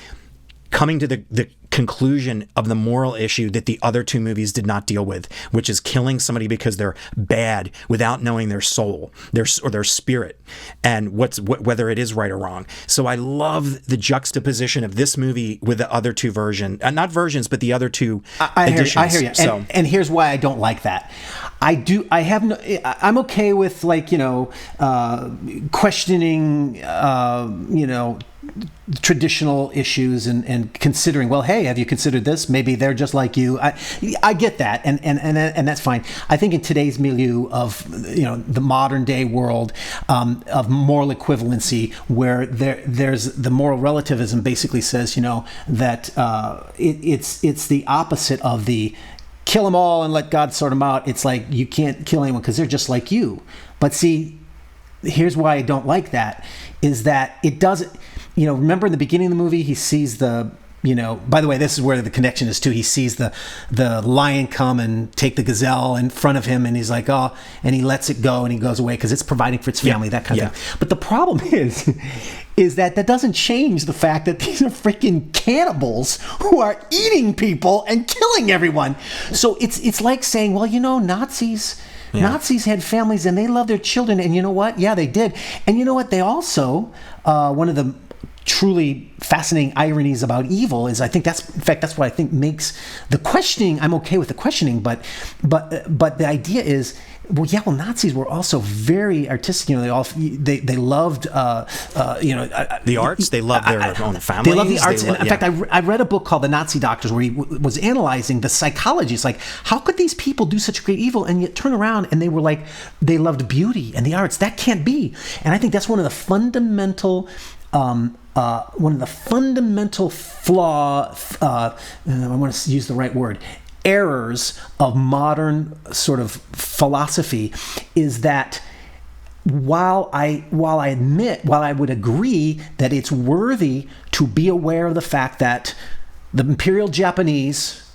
coming to the conclusion of the moral issue that the other two movies did not deal with, which is killing somebody because they're bad without knowing their soul, their spirit, and whether it is right or wrong. So I love the juxtaposition of this movie with the other two not versions, but the other two editions. I hear you. So, and here's why I don't like that. I'm okay with, like, questioning, traditional issues and considering, well, hey, have you considered this? Maybe they're just like you. I get that, and that's fine. I think in today's milieu of the modern day world of moral equivalency, where there's the moral relativism basically says that it's the opposite of the kill them all and let God sort them out. It's like you can't kill anyone because they're just like you. But see, here's why I don't like that, is that it doesn't. Remember in the beginning of the movie, he sees by the way, this is where the connection is too. He sees the lion come and take the gazelle in front of him, and he's like, oh, and he lets it go and he goes away because it's providing for its family, that kind of thing. But the problem is that doesn't change the fact that these are freaking cannibals who are eating people and killing everyone. So it's like saying, well, Nazis had families and they loved their children, and you know what? Yeah, they did. And you know what? They also, one of the truly fascinating ironies about evil is, that's what I think makes the questioning. I'm okay with the questioning, but the idea is, Nazis were also very artistic. They loved the arts. They loved their own families. They loved the arts. In fact, I read a book called The Nazi Doctors, where he was analyzing the psychology. It's like, how could these people do such great evil and yet turn around and they were like, they loved beauty and the arts? That can't be. And I think that's one of the fundamental flaw. I want to use the right word. Errors of modern sort of philosophy is that while I would agree that it's worthy to be aware of the fact that the Imperial Japanese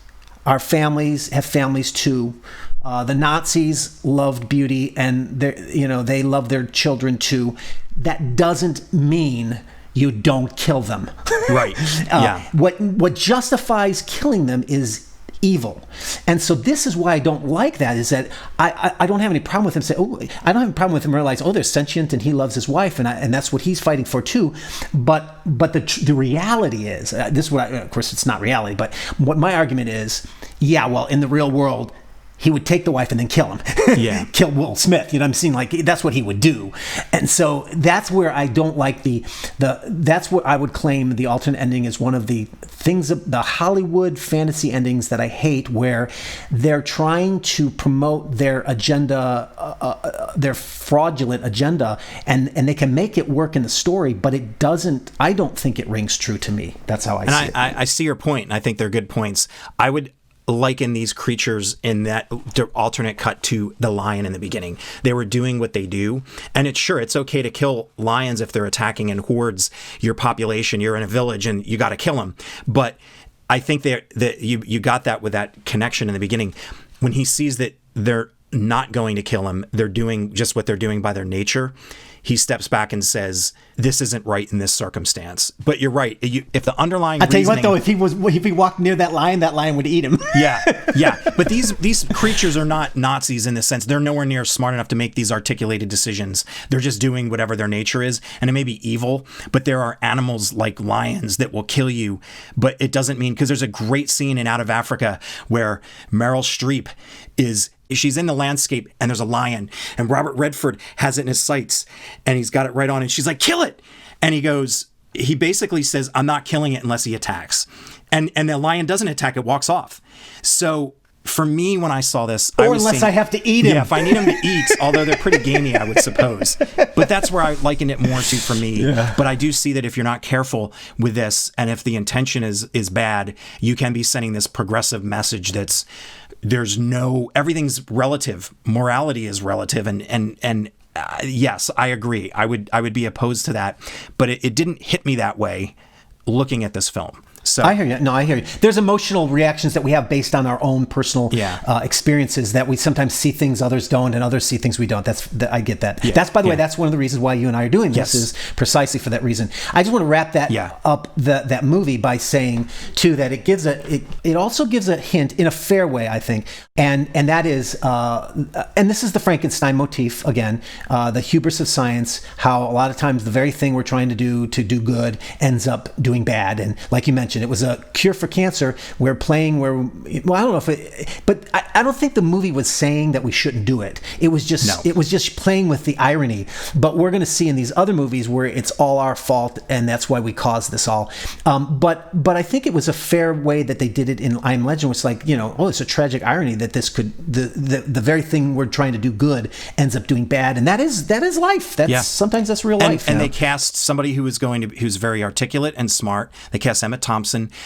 have families too. The Nazis loved beauty, and they love their children too. That doesn't mean you don't kill them. Right. Yeah. What justifies killing them is evil. And so this is why I don't like that, is that I don't have any problem with him saying, I don't have a problem with him realizing, they're sentient and he loves his wife, and that's what he's fighting for too. But the reality is, this is what of course it's not reality, but what my argument is, in the real world, he would take the wife and then kill him. Yeah. Kill Will Smith. You know what I'm saying? Like, that's what he would do. And so that's where I don't like that's what I would claim the alternate ending is one of the things, the Hollywood fantasy endings that I hate, where they're trying to promote their agenda, their fraudulent agenda, and they can make it work in the story, but it doesn't, I don't think it rings true to me. That's how I see it. I see your point, and I think they're good points. I would liken these creatures in that alternate cut to the lion in the beginning. They were doing what they do, and it's okay to kill lions if they're attacking in hordes your population. You're in a village and you got to kill them. But I think that you got that with that connection in the beginning. When he sees that they're not going to kill him, they're doing just what they're doing by their nature, he steps back and says, this isn't right in this circumstance. But you're right. If the underlying I'll tell you what, though, if he walked near that lion would eat him. Yeah. But these creatures are not Nazis in the sense. They're nowhere near smart enough to make these articulated decisions. They're just doing whatever their nature is. And it may be evil, but there are animals like lions that will kill you. But it doesn't mean, because there's a great scene in Out of Africa where Meryl Streep she's in the landscape and there's a lion and Robert Redford has it in his sights and he's got it right on and she's like, kill it. And he basically says, I'm not killing it unless he attacks. And the lion doesn't attack, it walks off. So for me, when I saw this, I have to eat him. Yeah, if I need him to eat, although they're pretty gamey, I would suppose. But that's where I liken it more to for me. Yeah. But I do see that if you're not careful with this, and if the intention is bad, you can be sending this progressive message that's everything's relative. Morality is relative, and yes, I agree. I would be opposed to that, but it didn't hit me that way looking at this film. So I hear you. No, I hear you. There's emotional reactions that we have based on our own personal experiences, that we sometimes see things others don't, and others see things we don't. I get that. Yeah. That's, by the way, that's one of the reasons why you and I are doing this, is precisely for that reason. I just want to wrap that up, that movie, by saying too that it also gives a hint in a fair way, I think, and that is, and this is the Frankenstein motif again, the hubris of science. How a lot of times the very thing we're trying to do good ends up doing bad, and like you mentioned, it was a cure for cancer. I don't know if but I don't think the movie was saying that we shouldn't do it. It was just playing with the irony. But we're going to see in these other movies where it's all our fault and that's why we caused this all. But I think it was a fair way that they did it in I Am Legend, which, like, it's a tragic irony that this could, the very thing we're trying to do good ends up doing bad, and that is life. Sometimes that's real life. And they cast somebody who's very articulate and smart. They cast Emma Thompson,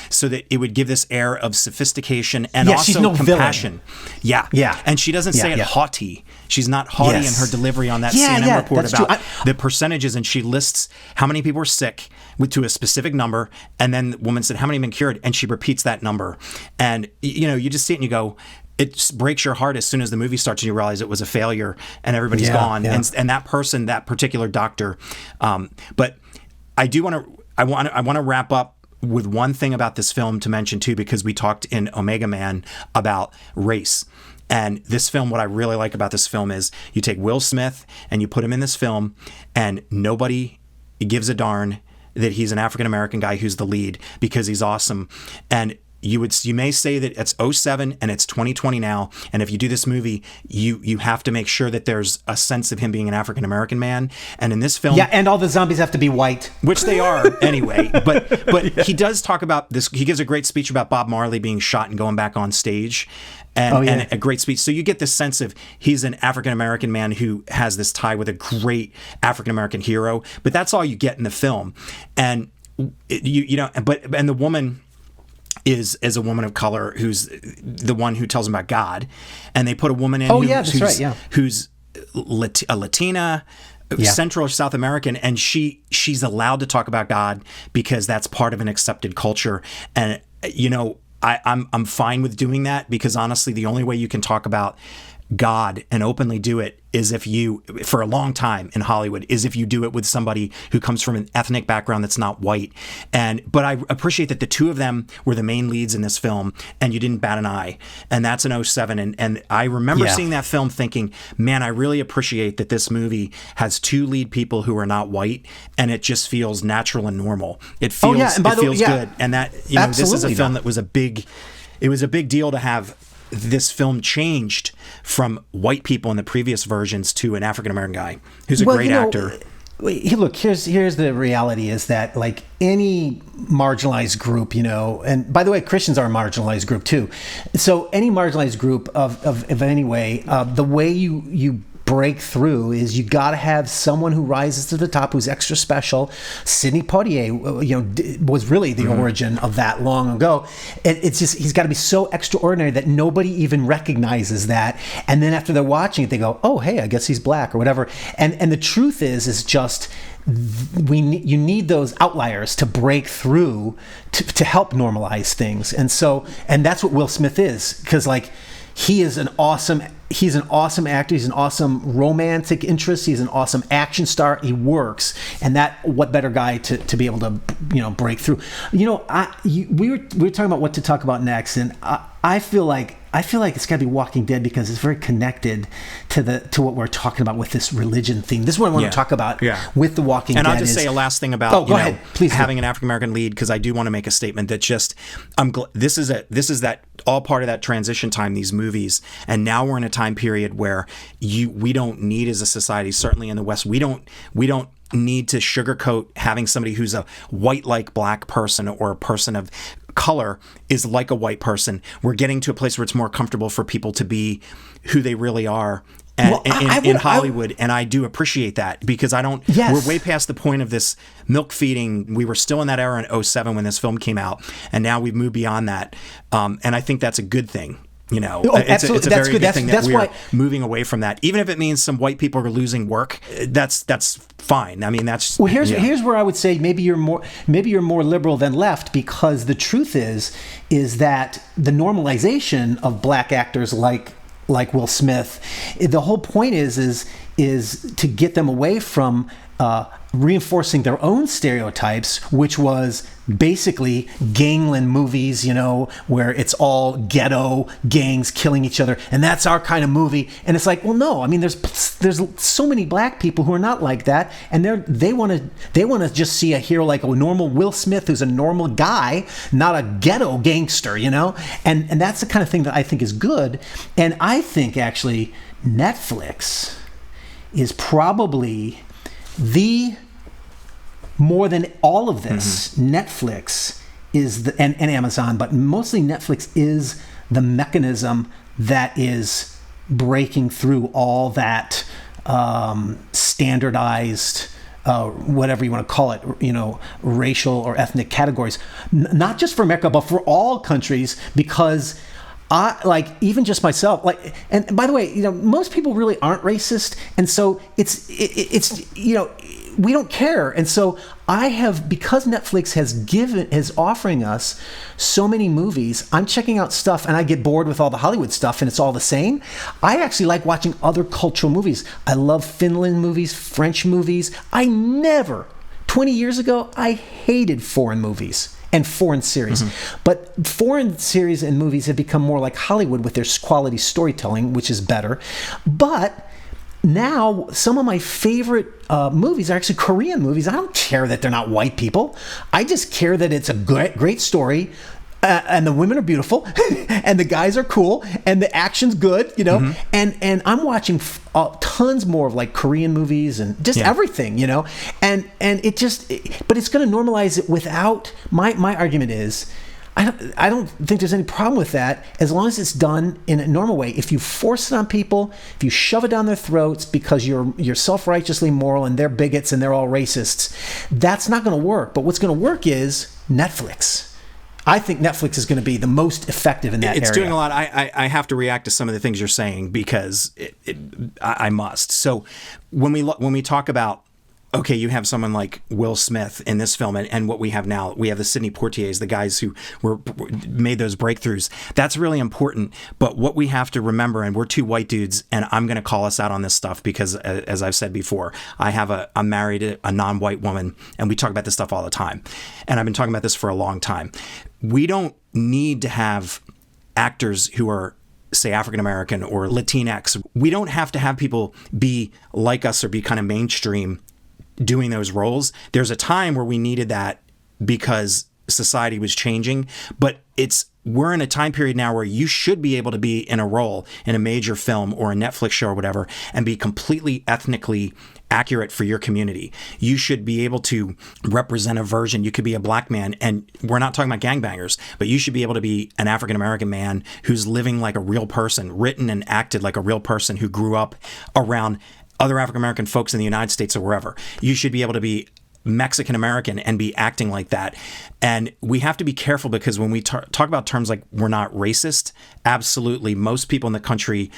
so that it would give this air of sophistication and also compassion. Villain. Yeah. And she doesn't say it haughty. She's not haughty in her delivery on that CNN report about the percentages, and she lists how many people were sick to a specific number, and then the woman said, how many have been cured? And she repeats that number. And, you just see it and you go, it breaks your heart as soon as the movie starts and you realize it was a failure and everybody's gone. Yeah. And that person, that particular doctor. But I want to wrap up with one thing about this film to mention too, because we talked in Omega Man about race. And this film, what I really like about this film is you take Will Smith and you put him in this film and nobody gives a darn that he's an African-American guy who's the lead, because he's awesome. And you may say that it's 2007 and it's 2020 now, and if you do this movie, you have to make sure that there's a sense of him being an African-American man. And in this film, and all the zombies have to be white, which they are anyway. But he does talk about this. He gives a great speech about Bob Marley being shot and going back on stage. And a great speech. So you get this sense of he's an African-American man who has this tie with a great African-American hero, but that's all you get in the film. And and the woman is a woman of color who's the one who tells him about God. And they put a woman in who's a Latina, Central or South American, and she's allowed to talk about God because that's part of an accepted culture. And I'm fine with doing that, because honestly, the only way you can talk about God and openly do it is if you, for a long time in Hollywood, is if you do it with somebody who comes from an ethnic background that's not white. But I appreciate that the two of them were the main leads in this film, and you didn't bat an eye. And that's in 2007. And I remember seeing that film thinking, man, I really appreciate that this movie has two lead people who are not white, and it just feels natural and normal. It feels, good. And that, this is a film that was a big deal to have this film changed from white people in the previous versions to an African-American guy who's a great actor. Look, here's the reality is that, like any marginalized group, and by the way, Christians are a marginalized group too. So any marginalized group of any way, the way you break through is you got to have someone who rises to the top, who's extra special. Sidney Poitier, was really the origin of that long ago. It's just, he's got to be so extraordinary that nobody even recognizes that. And then after they're watching it, they go, oh, hey, I guess he's black or whatever. And the truth is just, you need those outliers to break through to help normalize things. And that's what Will Smith is, because he's an awesome actor. He's an awesome romantic interest. He's an awesome action star. He works, and what better guy to be able to break through. We were talking about what to talk about next, and I feel like it's got to be Walking Dead, because it's very connected to what we're talking about with this religion theme. This is what I want to talk about with the Walking Dead. And I'll just say a last thing about go ahead, please, having an African American lead, because I do want to make a statement that this is that all part of that transition time, these movies, and now we're in a time period where we don't need, as a society, certainly in the West, we don't need to sugarcoat having somebody who's a white like black person or a person of color is like a white person. We're getting to a place where it's more comfortable for people to be who they really are. In Hollywood, and I do appreciate that, because we're way past the point of this milk feeding. We were still in that era in 2007 when this film came out, and now we've moved beyond that. And I think that's a good thing. It's a very good thing that we're moving away from that, even if it means some white people are losing work. That's fine. I mean, that's here's where I would say maybe you're more liberal than left, because the truth is that the normalization of black actors like Will Smith, the whole point is to get them away from reinforcing their own stereotypes, which was basically gangland movies, where it's all ghetto gangs killing each other, and that's our kind of movie. And it's like, well, no, I mean, there's so many black people who are not like that, and they want to just see a hero like a normal Will Smith, who's a normal guy, not a ghetto gangster, and that's the kind of thing that I think is good. And I think actually Netflix is probably more than all of this, Netflix is and Amazon, but mostly Netflix is the mechanism that is breaking through all that standardized, whatever you want to call it, racial or ethnic categories, not just for America, but for all countries, because even just myself, and by the way, most people really aren't racist, and so it's we don't care. And so because Netflix is offering us so many movies, I'm checking out stuff and I get bored with all the Hollywood stuff and it's all the same. I actually like watching other cultural movies. I love Finland movies, French movies. 20 years ago, I hated foreign movies and foreign series. But foreign series and movies have become more like Hollywood with their quality storytelling, which is better. But now, some of my favorite movies are actually Korean movies. I don't care that they're not white people. I just care that it's a great story, and the women are beautiful, and the guys are cool, and the action's good, And I'm watching tons more of Korean movies and just everything, And it just, but it's going to normalize it without. My argument is, I don't think there's any problem with that, as long as it's done in a normal way. If you force it on people, if you shove it down their throats because you're self-righteously moral and they're bigots and they're all racists, that's not going to work. But what's going to work is Netflix. I think Netflix is going to be the most effective in that it's area. doing a lot. I have to react to some of the things you're saying because I must. So when we talk about, okay, you have someone like Will Smith in this film, and what we have now, we have the Sidney Poitiers, the guys who made those breakthroughs. That's really important. But what we have to remember, and we're two white dudes, and I'm going to call us out on this stuff because, as I've said before, I'm married to a non-white woman, and we talk about this stuff all the time. And I've been talking about this for a long time. We don't need to have actors who are, say, African-American or Latinx. We don't have to have people be like us or be kind of mainstream doing those roles. There's a time where we needed that because society was changing, but we're in a time period now where you should be able to be in a role in a major film or a Netflix show or whatever and be completely ethnically accurate for your community. You should be able to represent a version. You could be a black man, and we're not talking about gangbangers, but you should be able to be an African-American man who's living like a real person, written and acted like a real person who grew up around other African-American folks in the United States or wherever. You should be able to be Mexican-American and be acting like that. And we have to be careful because when we talk about terms like we're not racist, absolutely, most people in the country,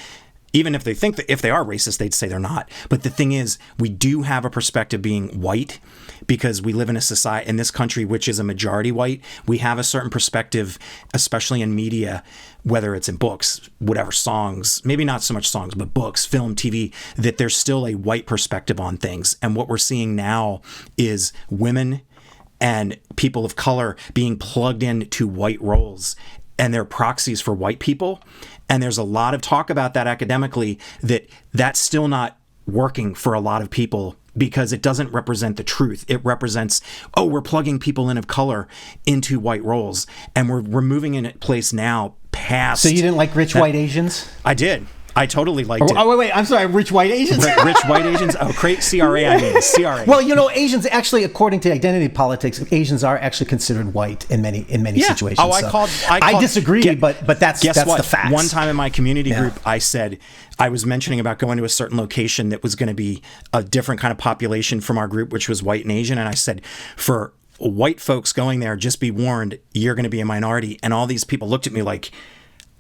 even if they think that if they are racist, they'd say they're not. But the thing is, we do have a perspective being white because we live in a society in this country, which is a majority white. We have a certain perspective, especially in media, whether it's in books, whatever, songs, maybe not so much songs, but books, film, TV, that there's still a white perspective on things. And what we're seeing now is women and people of color being plugged into white roles, and they're proxies for white people. And there's a lot of talk about that academically, that's still not working for a lot of people because it doesn't represent the truth. It represents, we're plugging people in of color into white roles, and we're moving in place now past. So you didn't like rich white Asians? I did. I totally liked it. Oh, wait, I'm sorry, rich white Asians? Rich white Asians? Oh, CRA, I mean, CRA. Well, Asians, actually, according to identity politics, Asians are actually considered white in many situations. Oh, I disagree, but that's what? The facts. One time in my community group, I said, I was mentioning about going to a certain location that was going to be a different kind of population from our group, which was white and Asian. And I said, for white folks going there, just be warned, you're going to be a minority. And all these people looked at me like,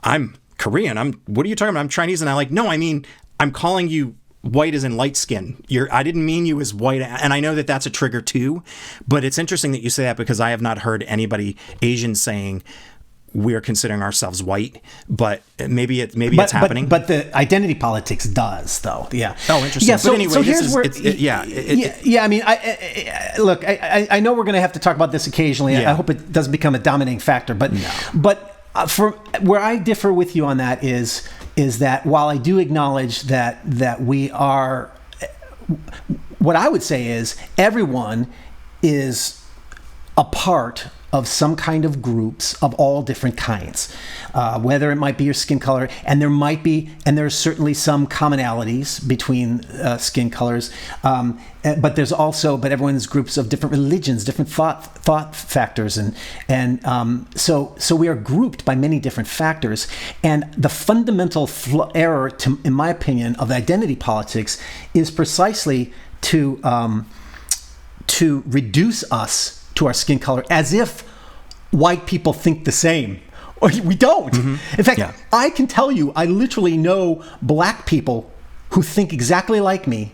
I'm Korean. What are you talking about? I'm Chinese. And I'm calling you white as in light skin. I didn't mean you as white. And I know that that's a trigger too, but it's interesting that you say that because I have not heard anybody Asian saying we're considering ourselves white, but maybe it's happening. But the identity politics does, though. Yeah. Oh, interesting. Yeah. So, but anyway, so here's where. I mean, look, I know we're going to have to talk about this occasionally. Yeah. I hope it doesn't become a dominating factor. But for where I differ with you on that is that while I do acknowledge that we are, what I would say is everyone is a part of some kind of groups of all different kinds, whether it might be your skin color, and there's certainly some commonalities between skin colors, but everyone's groups of different religions, different thought factors, and so we are grouped by many different factors. And the fundamental error, in my opinion, of identity politics is precisely to reduce us to our skin color as if white people think the same. Or we don't. Mm-hmm. In fact, I can tell you, I literally know black people who think exactly like me,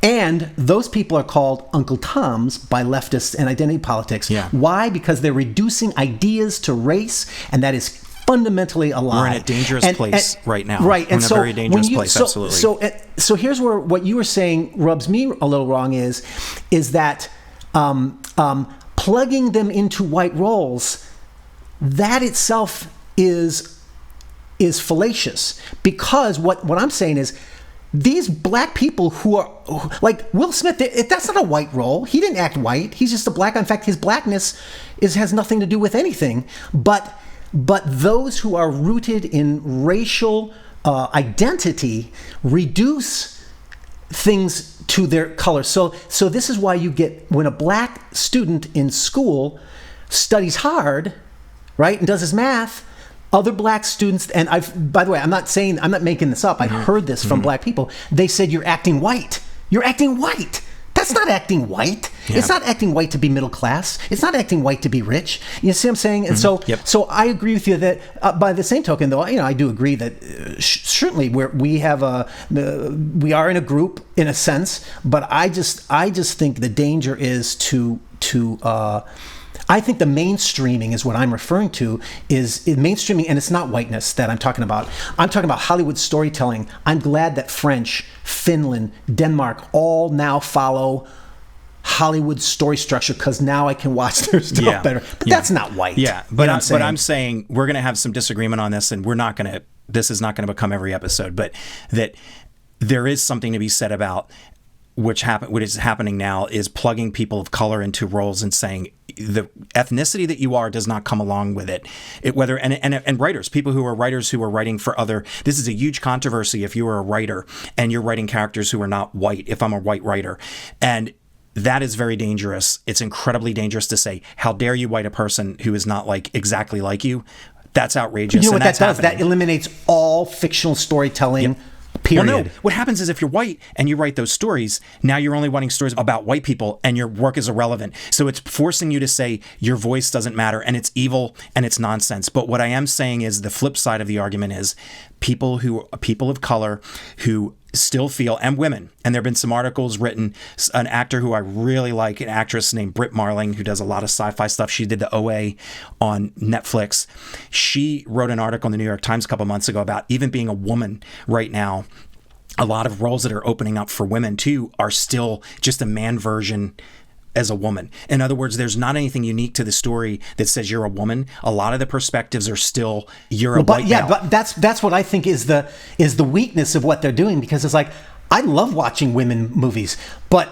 and those people are called Uncle Toms by leftists and identity politics. Yeah. Why? Because they're reducing ideas to race, and that is fundamentally a lie. We're in a dangerous place right now. Right. We're in a very dangerous place, absolutely. So here's where what you were saying rubs me a little wrong is that plugging them into white roles, that itself is fallacious, because what I'm saying is these black people who are like Will Smith, that's not a white role. He didn't act white. He's just a black. In fact, his blackness has nothing to do with anything. But those who are rooted in racial identity reduce things to their color. So this is why you get, when a black student in school studies hard, right, and does his math, other black students, and by the way, I'm not making this up. I heard this from black people. They said, you're acting white. You're acting white. That's not acting white. Yeah. It's not acting white to be middle class. It's not acting white to be rich. You see what I'm saying? And so I agree with you that by the same token, though, I do agree that certainly we are in a group in a sense, but I just think the danger is to I think the mainstreaming is what I'm referring to is mainstreaming, and it's not whiteness that I'm talking about. I'm talking about Hollywood storytelling. I'm glad that French, Finland, Denmark all now follow Hollywood story structure because now I can watch their stuff better. But that's not white. Yeah, but I'm saying we're going to have some disagreement on this, and this is not going to become every episode, but that there is something to be said about what is happening now is plugging people of color into roles and saying the ethnicity that you are does not come along with it. And writers, people who are writers who are writing for other. This is a huge controversy if you are a writer and you're writing characters who are not white. If I'm a white writer, and that is very dangerous. It's incredibly dangerous to say, "How dare you white a person who is not like exactly like you?" That's outrageous. You know what that does? That eliminates all fictional storytelling. Yep. Period. Well, no. What happens is if you're white and you write those stories, now you're only writing stories about white people and your work is irrelevant. So it's forcing you to say your voice doesn't matter and it's evil and it's nonsense. But what I am saying is the flip side of the argument is people of color who still feel, and women, and there have been some articles written, an actor who I really like, an actress named Britt Marling, who does a lot of sci-fi stuff. She did the OA on Netflix. She wrote an article in the New York Times a couple months ago about even being a woman right now. A lot of roles that are opening up for women too are still just a man version as a woman. In other words, there's not anything unique to the story that says you're a woman. A lot of the perspectives are still you're a white male. Yeah, but that's what I think is the weakness of what they're doing, because it's like, I love watching women movies, but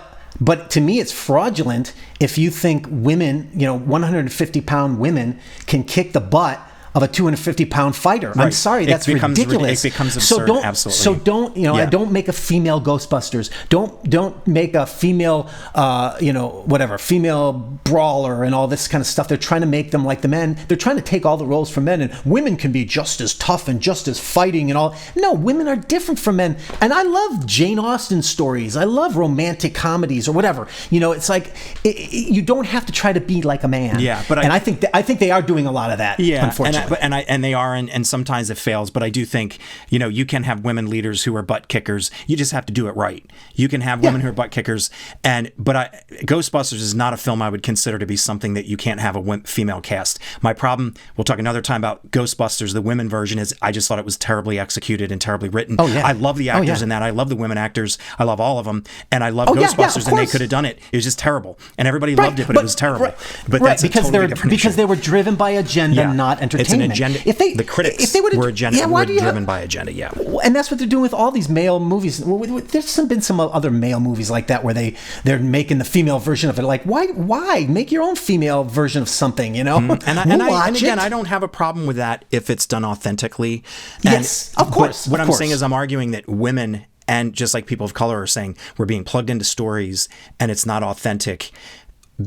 to me it's fraudulent if you think women, 150-pound women can kick the butt of a 250-pound fighter. Right. I'm sorry, that's ridiculous. It becomes absurd. Absolutely. So don't make a female Ghostbusters. Don't make a female, female brawler and all this kind of stuff. They're trying to make them like the men. They're trying to take all the roles from men, and women can be just as tough and just as fighting and all. No, women are different from men. And I love Jane Austen stories. I love romantic comedies or whatever. It's like you don't have to try to be like a man. Yeah, but I think they are doing a lot of that. Yeah, unfortunately. And they are, and sometimes it fails. But I do think, you can have women leaders who are butt kickers. You just have to do it right. You can have women who are butt kickers, but Ghostbusters is not a film I would consider to be something that you can't have a female cast. My problem, we'll talk another time about Ghostbusters, the women version, is I just thought it was terribly executed and terribly written. Oh, yeah. I love the actors in that. I love the women actors. I love all of them, and I love Ghostbusters, and they could have done it. It was just terrible, and everybody loved it, but it was terrible. But that's a totally different issue. Because they were driven by agenda, not entertainment. It's an agenda. The critics were driven by agenda, And that's what they're doing with all these male movies. There's been some other male movies like that where they're making the female version of it. Like, why? Make your own female version of something, And again, I don't have a problem with that if it's done authentically. Yes, of course. What I'm saying is I'm arguing that women, and just like people of color, are saying we're being plugged into stories and it's not authentic.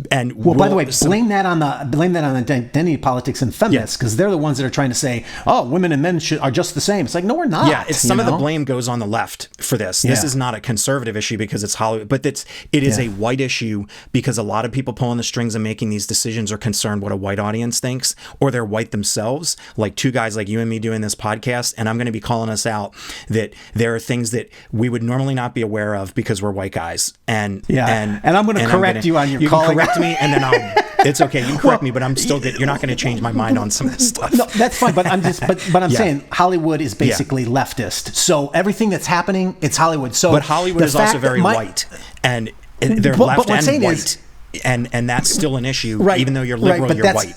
And by the way, blame that on the identity politics and feminists, because they're the ones that are trying to say, oh, women and men are just the same. It's like, no, we're not. Yeah, some of the blame goes on the left for this. This is not a conservative issue because it's Hollywood, but it is a white issue because a lot of people pulling the strings and making these decisions are concerned what a white audience thinks, or they're white themselves, like two guys like you and me doing this podcast, and I'm going to be calling us out that there are things that we would normally not be aware of because we're white guys. And I'm going to correct you on your calling. Correct me, and then it's okay. You can correct me, but I'm still you're not going to change my mind on some of this stuff. No, that's fine. But I'm saying Hollywood is basically leftist. So everything that's happening, it's Hollywood. So, but Hollywood is also very white, and they're left and white, and that's still an issue, even though you're liberal, you're white.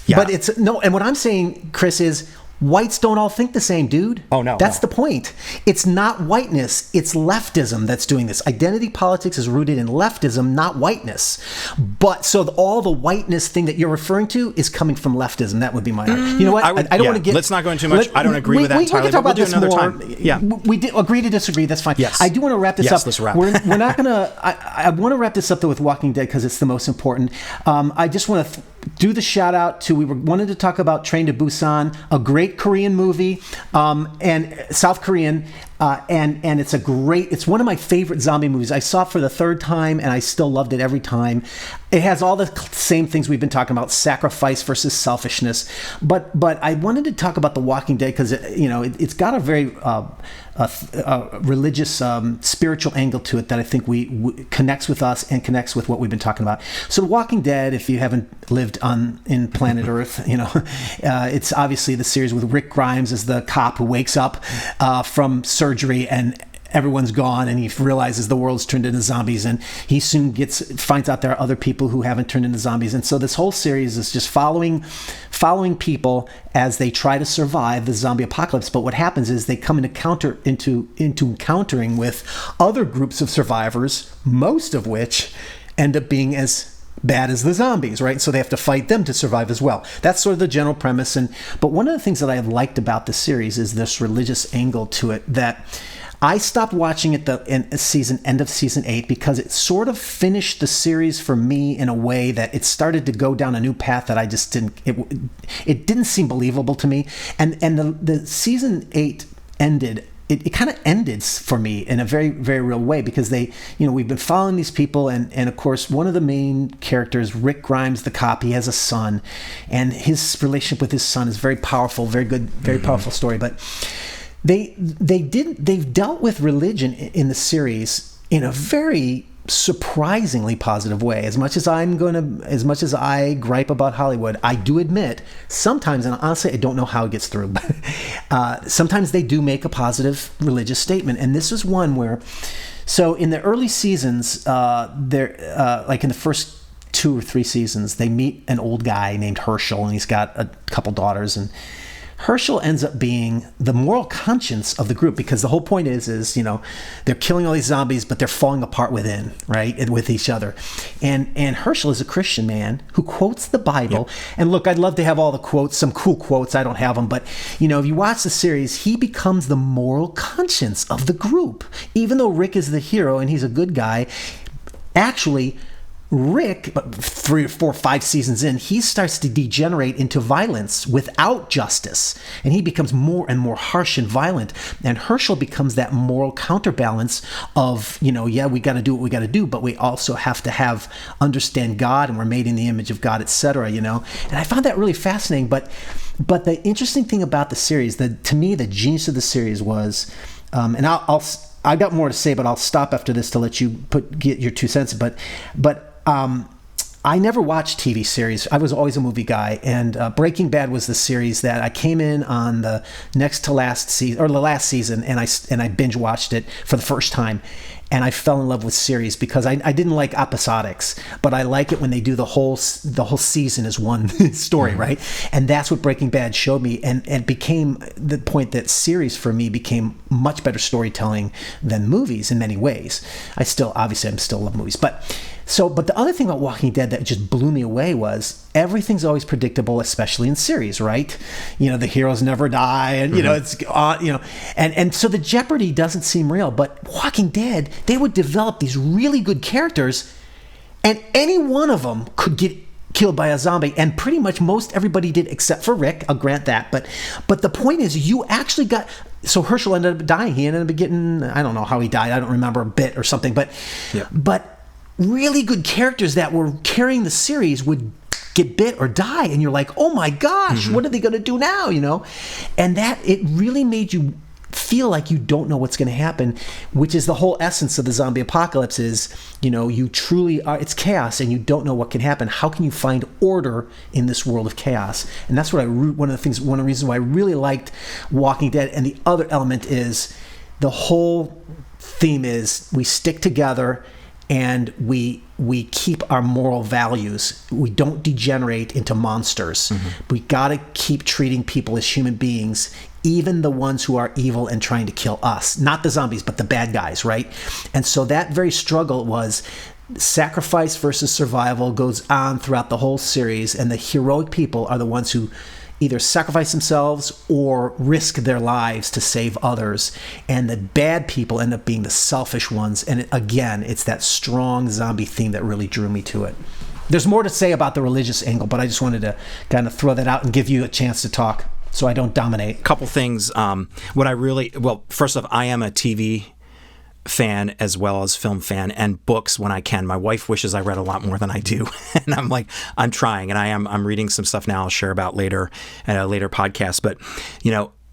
Yeah. But it's no. And what I'm saying, Chris, is whites don't all think the same, dude. Oh, no. That's the point. It's not whiteness. It's leftism that's doing this. Identity politics is rooted in leftism, not whiteness. But so all the whiteness thing that you're referring to is coming from leftism. That would be my argument. You know what? I don't want to get... Let's not go into too much. I don't agree with that entirely. We can talk about this another more. Time. Yeah. We agree to disagree. That's fine. Yes. I do want to wrap this up. Let's wrap. We're not going to... I want to wrap this up, though, with Walking Dead because it's the most important. I just want to do the shout out to... We wanted to talk about Train to Busan, a great Korean movie, and South Korean. And it's one of my favorite zombie movies. I saw it for the third time, and I still loved it every time. It has all the same things we've been talking about: sacrifice versus selfishness. But I wanted to talk about The Walking Dead because it's got a very religious, spiritual angle to it that I think we connects with us and connects with what we've been talking about. So The Walking Dead, if you haven't lived in planet Earth, it's obviously the series with Rick Grimes as the cop who wakes up from surgery and everyone's gone, and he realizes the world's turned into zombies, and he soon finds out there are other people who haven't turned into zombies. And so this whole series is just following people as they try to survive the zombie apocalypse. But what happens is they come into encountering with other groups of survivors, most of which end up being as bad as the zombies, right? So they have to fight them to survive as well. That's sort of the general premise. But one of the things that I have liked about the series is this religious angle to it that I stopped watching it end of season 8 because it sort of finished the series for me in a way that it started to go down a new path that I just didn't. It didn't seem believable to me, and the season 8 ended. It kind of ended for me in a very, very real way because we've been following these people, and of course one of the main characters, Rick Grimes, the cop, he has a son, and his relationship with his son is very powerful, very good, very powerful story, but. They've dealt with religion in the series in a very surprisingly positive way. As much as I gripe about Hollywood, I do admit sometimes, and honestly, I don't know how it gets through, but sometimes they do make a positive religious statement. And this is one where, so in the early seasons, like in the first 2 or 3 seasons, they meet an old guy named Herschel, and he's got a couple daughters, and Herschel ends up being the moral conscience of the group because the whole point is they're killing all these zombies, but they're falling apart within, right, and with each other. And Herschel is a Christian man who quotes the Bible. Yep. And look, I'd love to have all the quotes, some cool quotes. I don't have them, but if you watch the series, he becomes the moral conscience of the group. Even though Rick is the hero and he's a good guy, actually, Rick, 3 or 4 or 5 seasons in, he starts to degenerate into violence without justice. And he becomes more and more harsh and violent. And Herschel becomes that moral counterbalance of, we got to do what we got to do, but we also have to understand God, and we're made in the image of God, etc., And I found that really fascinating. But the interesting thing about the series, to me, the genius of the series was, and I've got more to say, but I'll stop after this to let you get your 2 cents. But I never watched TV series. I was always a movie guy, and Breaking Bad was the series that I came in on the next to last season, or the last season, and I binge watched it for the first time. And I fell in love with series because I didn't like episodics, but I like it when they do the whole season as one story, mm-hmm. right? And that's what Breaking Bad showed me, and became the point that series for me became much better storytelling than movies in many ways. I still love movies, but the other thing about Walking Dead that just blew me away was everything's always predictable, especially in series, right? The heroes never die, and mm-hmm. And so the jeopardy doesn't seem real. But Walking Dead, they would develop these really good characters, and any one of them could get killed by a zombie, and pretty much most everybody did except for Rick. I'll grant that, but the point is, you actually got. So Herschel ended up dying. He ended up getting, I don't know how he died. I don't remember, a bit or something, but really good characters that were carrying the series would get bit or die, and you're like, oh my gosh, mm-hmm. what are they going to do now? And that it really made you feel like you don't know what's going to happen, which is the whole essence of the zombie apocalypse. Is you truly are, it's chaos, and you don't know what can happen. How can you find order in this world of chaos? And that's what one of the reasons why I really liked Walking Dead. And the other element is the whole theme is we stick together, and we keep our moral values. We don't degenerate into monsters. Mm-hmm. We got to keep treating people as human beings, even the ones who are evil and trying to kill us. Not the zombies, but the bad guys, right? And so that very struggle was sacrifice versus survival goes on throughout the whole series, and the heroic people are the ones who either sacrifice themselves or risk their lives to save others. And the bad people end up being the selfish ones. And again, it's that strong zombie theme that really drew me to it. There's more to say about the religious angle, but I just wanted to kind of throw that out and give you a chance to talk. so I don't dominate. Couple things. First off, I am a TV fan as well as film fan, and books when I can. My wife wishes I read a lot more than I do, and I'm trying, and I'm reading some stuff now I'll share about later at a later podcast. But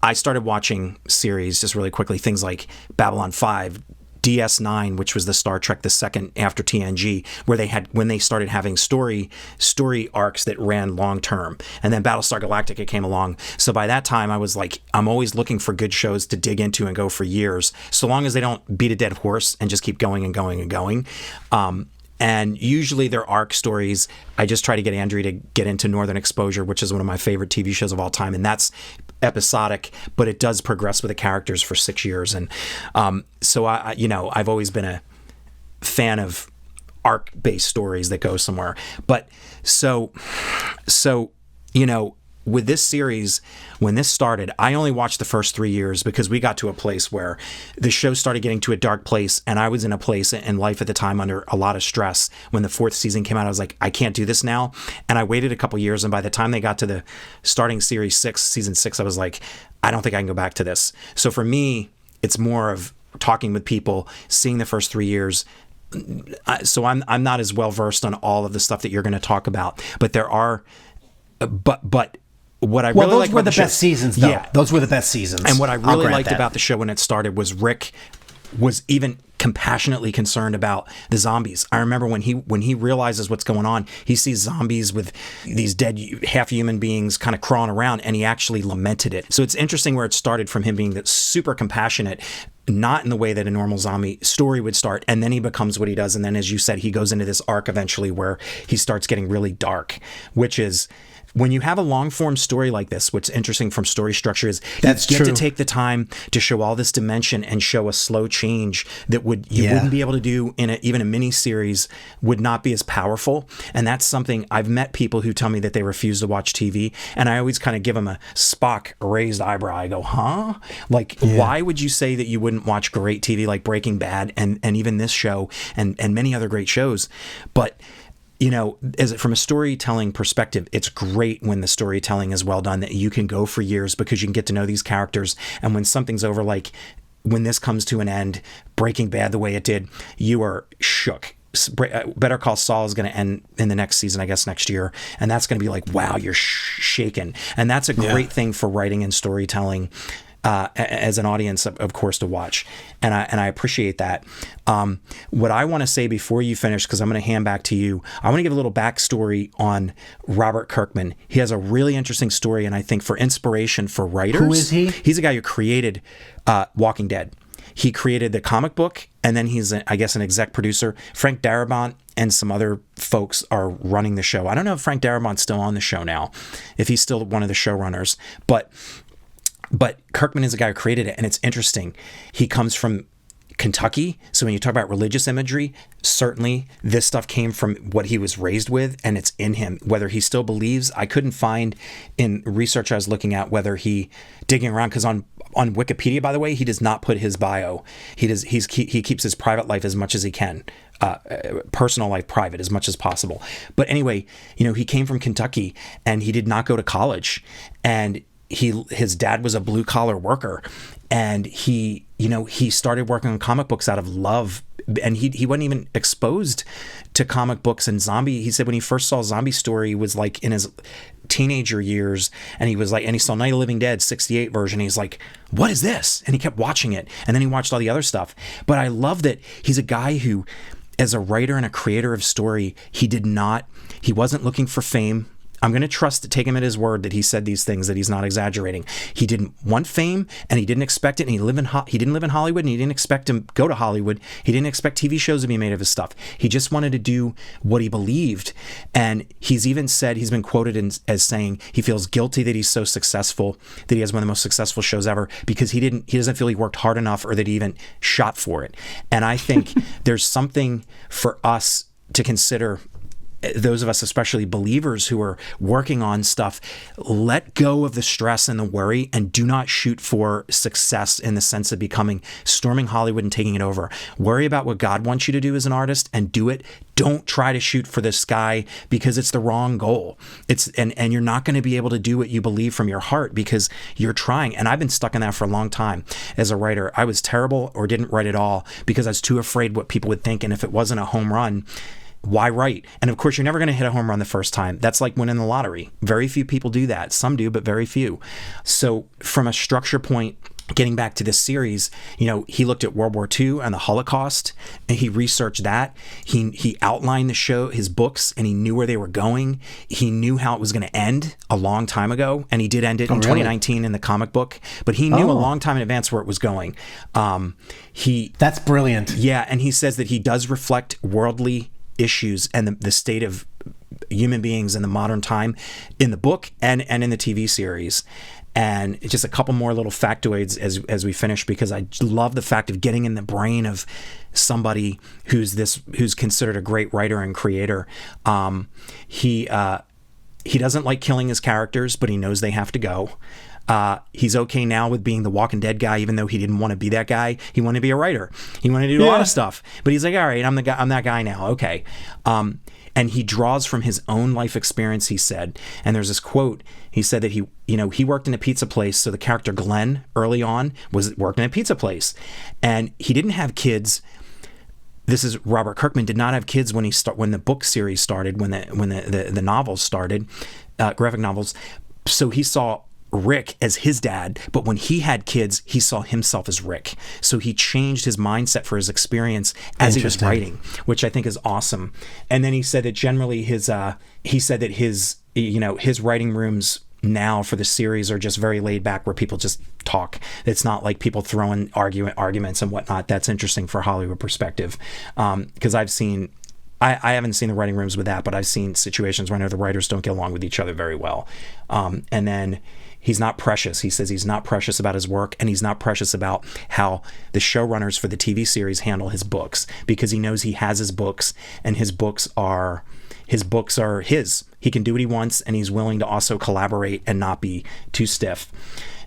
I started watching series just really quickly, things like Babylon 5, DS9, which was the Star Trek the second after TNG, when they started having story arcs that ran long term, and then Battlestar Galactica came along. So by that time, I was like, I'm always looking for good shows to dig into and go for years, so long as they don't beat a dead horse and just keep going and going and going. And usually they're arc stories. I just try to get Andrea to get into Northern Exposure, which is one of my favorite TV shows of all time, and that's episodic, but it does progress with the characters for 6 years. And so I've always been a fan of arc-based stories that go somewhere. But so with this series, when this started, I only watched the first 3 years because we got to a place where the show started getting to a dark place, and I was in a place in life at the time under a lot of stress. When the 4th season came out, I was like, I can't do this now. And I waited a couple years, and by the time they got to the starting season 6, I was like, I don't think I can go back to this. So for me, it's more of talking with people, seeing the first 3 years. So I'm not as well versed on all of the stuff that you're going to talk about, but there are, but what I really those were the best seasons, though. Yeah, those were the best seasons. And what I really liked about the show when it started was Rick was even compassionately concerned about the zombies. I remember when he realizes what's going on, he sees zombies with these dead half human beings kind of crawling around, and he actually lamented it. So it's interesting where it started from him being that super compassionate, not in the way that a normal zombie story would start, and then he becomes what he does, and then, as you said, he goes into this arc eventually where he starts getting really dark, which is, when you have a long-form story like this, what's interesting from story structure is you get to take the time to show all this dimension and show a slow change that you wouldn't be able to do in even a mini-series, would not be as powerful. And that's something, I've met people who tell me that they refuse to watch TV, and I always kind of give them a Spock raised eyebrow. I go, huh? Why would you say that you wouldn't watch great TV like Breaking Bad and even this show and many other great shows? But from a storytelling perspective, it's great when the storytelling is well done, that you can go for years because you can get to know these characters. And when something's over, like when this comes to an end, Breaking Bad the way it did, you are shook. Better Call Saul is going to end in the next season, I guess next year, and that's going to be like, wow, you're shaken. And that's a great thing for writing and storytelling. As an audience, of course, to watch. And I appreciate that. What I want to say before you finish, because I'm going to hand back to you, I want to give a little backstory on Robert Kirkman. He has a really interesting story, and I think for inspiration for writers. Who is he? He's a guy who created Walking Dead. He created the comic book, and then he's, I guess, an exec producer. Frank Darabont and some other folks are running the show. I don't know if Frank Darabont's still on the show now, if he's still one of the showrunners, but Kirkman is the guy who created it, and it's interesting. He comes from Kentucky, so when you talk about religious imagery, certainly this stuff came from what he was raised with, and it's in him. Whether he still believes, I couldn't find in research I was looking at whether he, digging around, because on Wikipedia, by the way, he does not put his bio. He keeps his private life as much as he can. Personal life private as much as possible. But anyway, he came from Kentucky, and he did not go to college, and his dad was a blue collar worker, and he started working on comic books out of love, and he wasn't even exposed to comic books and zombie. He said when he first saw Zombie Story was like in his teenager years, and he saw Night of the Living Dead 68 version. He's like, what is this? And he kept watching it, and then he watched all the other stuff. But I love that he's a guy who, as a writer and a creator of story, he wasn't looking for fame. I'm going to take him at his word that he said these things, that he's not exaggerating. He didn't want fame, and he didn't expect it, and he didn't live in Hollywood, and he didn't expect to go to Hollywood. He didn't expect TV shows to be made of his stuff. He just wanted to do what he believed. And he's even said, he's been quoted as saying he feels guilty that he's so successful, that he has one of the most successful shows ever, because he doesn't feel he worked hard enough, or that he even shot for it. And I think there's something for us to consider those of us, especially believers who are working on stuff, let go of the stress and the worry, and do not shoot for success in the sense of storming Hollywood and taking it over. Worry about what God wants you to do as an artist and do it. Don't try to shoot for the sky, because it's the wrong goal. And you're not going to be able to do what you believe from your heart because you're trying. And I've been stuck in that for a long time as a writer. I was terrible or didn't write at all because I was too afraid what people would think. And if it wasn't a home run, why write? And of course, you're never going to hit a home run the first time. That's like winning the lottery. Very few people do that. Some do, but very few. So from a structure point, getting back to this series, he looked at World War II and the Holocaust, and he researched that. He outlined the show, his books, and he knew where they were going. He knew how it was going to end a long time ago, and he did end it in 2019 in the comic book. But he knew a long time in advance where it was going. That's brilliant. Yeah, and he says that he does reflect worldly issues and the state of human beings in the modern time in the book and in the TV series. And just a couple more little factoids as we finish, because I love the fact of getting in the brain of somebody who's considered a great writer and creator. He doesn't like killing his characters, but he knows they have to go. He's okay now with being the Walking Dead guy, even though he didn't want to be that guy. He wanted to be a writer. He wanted to do a lot of stuff, but he's like, all right, I'm that guy now. Okay. And he draws from his own life experience, he said. And there's this quote. He said that he worked in a pizza place. So the character Glenn early on worked in a pizza place, and he didn't have kids. This is Robert Kirkman did not have kids when the book series started, when the novels started, graphic novels. So he saw Rick as his dad, but when he had kids, he saw himself as Rick. So he changed his mindset for his experience as he was writing, which I think is awesome. And then he said that generally his writing rooms now for the series are just very laid back, where people just talk. It's not like people throwing arguments and whatnot. That's interesting for Hollywood perspective, because I haven't seen the writing rooms with that, but I've seen situations where I know the writers don't get along with each other very well. And then he's not precious. He says he's not precious about his work, and he's not precious about how the showrunners for the TV series handle his books, because he knows he has his books, and his books are his. He can do what he wants, and he's willing to also collaborate and not be too stiff.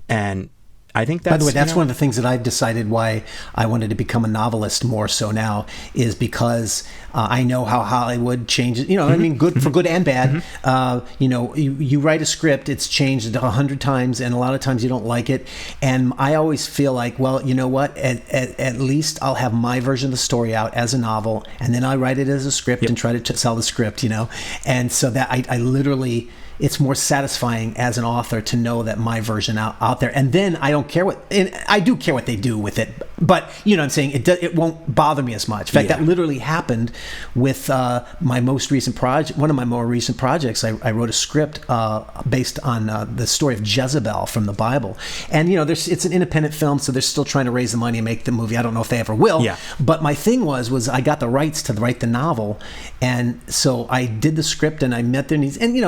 And I think that's... By the way, that's one of the things that I've decided why I wanted to become a novelist more so now, is because I know how Hollywood changes, I mean, good for good and bad. You write a script, it's changed 100 times, and a lot of times you don't like it. And I always feel like, well, you know what, at least I'll have my version of the story out as a novel, and then I write it as a script and try to sell the script, And so that I literally... It's more satisfying as an author to know that my version out there, and then I don't care and I do care what they do with it, but you know what I'm saying, it won't bother me as much. In fact, that literally happened with my most recent project. One of my more recent projects, I wrote a script based on the story of Jezebel from the Bible, and it's an independent film, so they're still trying to raise the money and make the movie. I don't know if they ever will. But my thing was I got the rights to write the novel, and so I did the script and I met their needs, and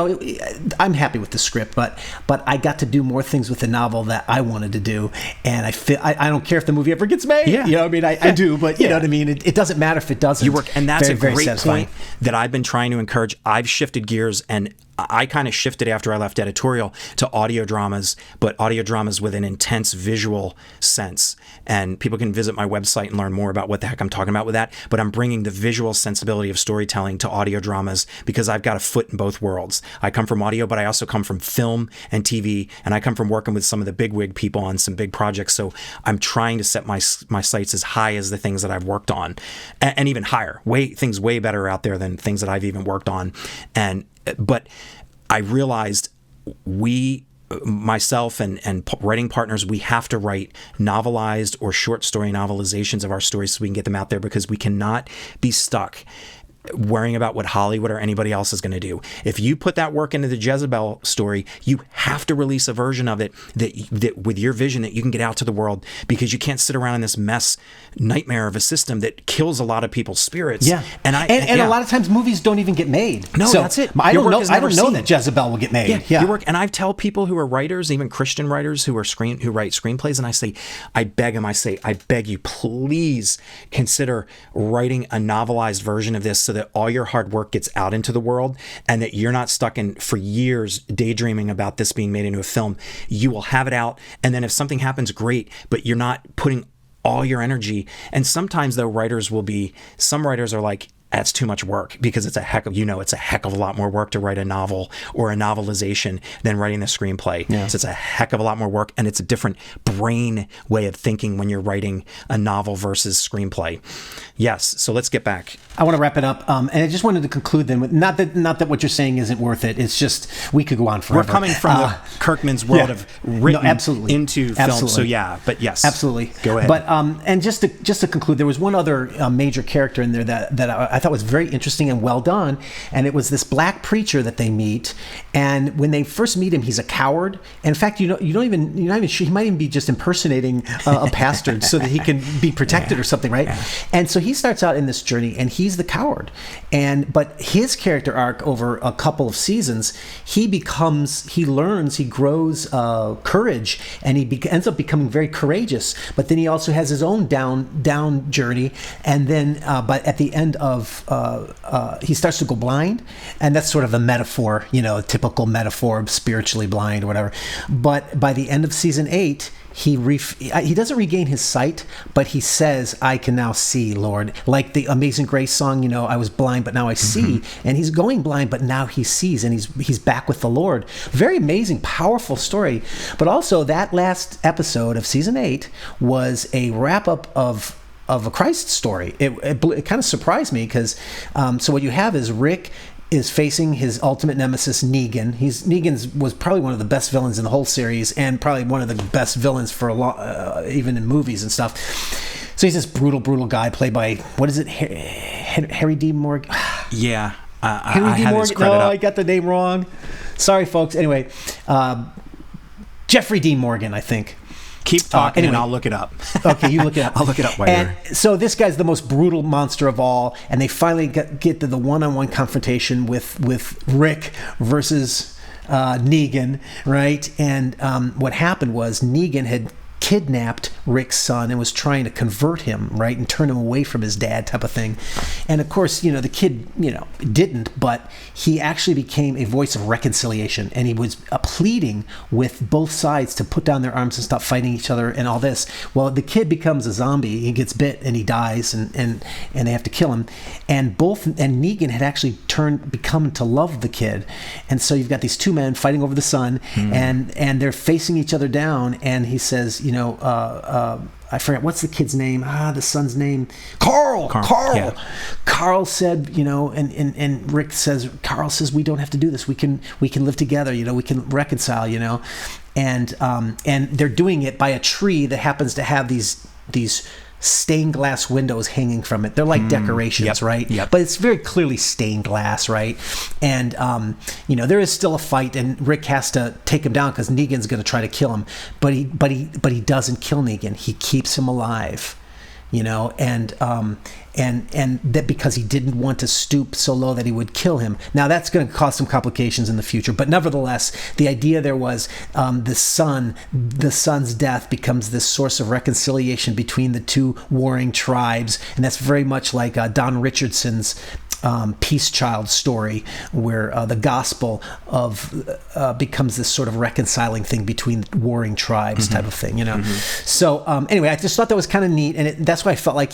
I'm happy with the script, but I got to do more things with the novel that I wanted to do, and I don't care if the movie ever gets made. I do, but you know what I mean. It doesn't matter if it doesn't. You work, and that's very, a great point that I've been trying to encourage. I've shifted gears, and I kind of shifted after I left editorial to audio dramas, but audio dramas with an intense visual sense. And people can visit my website and learn more about what the heck I'm talking about with that. But I'm bringing the visual sensibility of storytelling to audio dramas because I've got a foot in both worlds. I come from audio, but I also come from film and TV, and I come from working with some of the bigwig people on some big projects. So I'm trying to set my sights as high as the things that I've worked on, and even higher. Things way better out there than things that I've even worked on. But I realized myself and writing partners, we have to write novelized or short story novelizations of our stories so we can get them out there, because we cannot be stuck worrying about what Hollywood or anybody else is going to do. If you put that work into the Jezebel story, you have to release a version of it that with your vision that you can get out to the world, because you can't sit around in this nightmare of a system that kills a lot of people's spirits. Yeah. And a lot of times movies don't even get made. No, so that's it. I don't know that Jezebel will get made. Your work, and I tell people who are writers, even Christian writers who write screenplays, and I beg you, please consider writing a novelized version of this so that all your hard work gets out into the world, and that you're not stuck in for years daydreaming about this being made into a film. You will have it out, and then if something happens, great, but you're not putting all your energy. And sometimes though, some writers are like, that's too much work, because it's a heck of a lot more work to write a novel or a novelization than writing a screenplay. Yeah. So it's a heck of a lot more work, and it's a different brain way of thinking when you're writing a novel versus screenplay. Yes. So let's get back. I want to wrap it up, and I just wanted to conclude then with not that what you're saying isn't worth it. It's just we could go on forever. We're coming from the Kirkman's world of written into film. So yeah, but yes, absolutely. Go ahead. But and just to conclude, there was one other major character in there that I thought was very interesting and well done, and it was this black preacher that they meet. And when they first meet him, he's a coward. In fact, you're not even sure, he might even be just impersonating a pastor so that he can be protected or something, right? Yeah. And so he starts out in this journey, and he's the coward. But his character arc over a couple of seasons, he learns, he grows courage, and he ends up becoming very courageous. But then he also has his own down journey, and then but at the end of he starts to go blind, and that's sort of a metaphor, a typical metaphor of spiritually blind or whatever. But by the end of season 8, he doesn't regain his sight, but he says, "I can now see, Lord." Like the Amazing Grace song, I was blind, but now I see. Mm-hmm. And he's going blind, but now he sees, and he's back with the Lord. Very amazing, powerful story. But also, that last episode of season 8 was a wrap up of a Christ story. It kind of surprised me because so what you have is Rick is facing his ultimate nemesis, Negan. Negan was probably one of the best villains in the whole series, and probably one of the best villains for a lot, even in movies and stuff. So he's this brutal guy played by, what is it, Harry D. Morgan? Yeah, Henry D. Morgan. No, I got the name wrong. Sorry, folks. Anyway, Jeffrey Dean Morgan, I think. Keep talking, and I'll look it up. Okay, you look it up. I'll look it up while you're... So this guy's the most brutal monster of all, and they finally get to the one-on-one confrontation with Rick versus Negan, right? And what happened was Negan had kidnapped Rick's son and was trying to convert him, right, and turn him away from his dad, type of thing. And of course, the kid, didn't, but he actually became a voice of reconciliation, and he was pleading with both sides to put down their arms and stop fighting each other and all this. Well, the kid becomes a zombie. He gets bit and he dies, and they have to kill him. And Negan had actually become to love the kid. And so you've got these two men fighting over the son, and they're facing each other down, and he says, I forget, what's the kid's name? The son's name. Carl. Yeah. Carl said, and Rick says, Carl says, we don't have to do this. We can live together. We can reconcile. And they're doing it by a tree that happens to have these stained glass windows hanging from it. They're like decorations, right? Yep. But it's very clearly stained glass, right? And there is still a fight, and Rick has to take him down because Negan's going to try to kill him, but he doesn't kill Negan. He keeps him alive, and that because he didn't want to stoop so low that he would kill him. Now that's going to cause some complications in the future, but nevertheless, the idea there was the son's death becomes this source of reconciliation between the two warring tribes, and that's very much like Don Richardson's Peace Child story, where the gospel becomes this sort of reconciling thing between warring tribes, type of thing, So anyway, I just thought that was kind of neat, and that's why I felt like,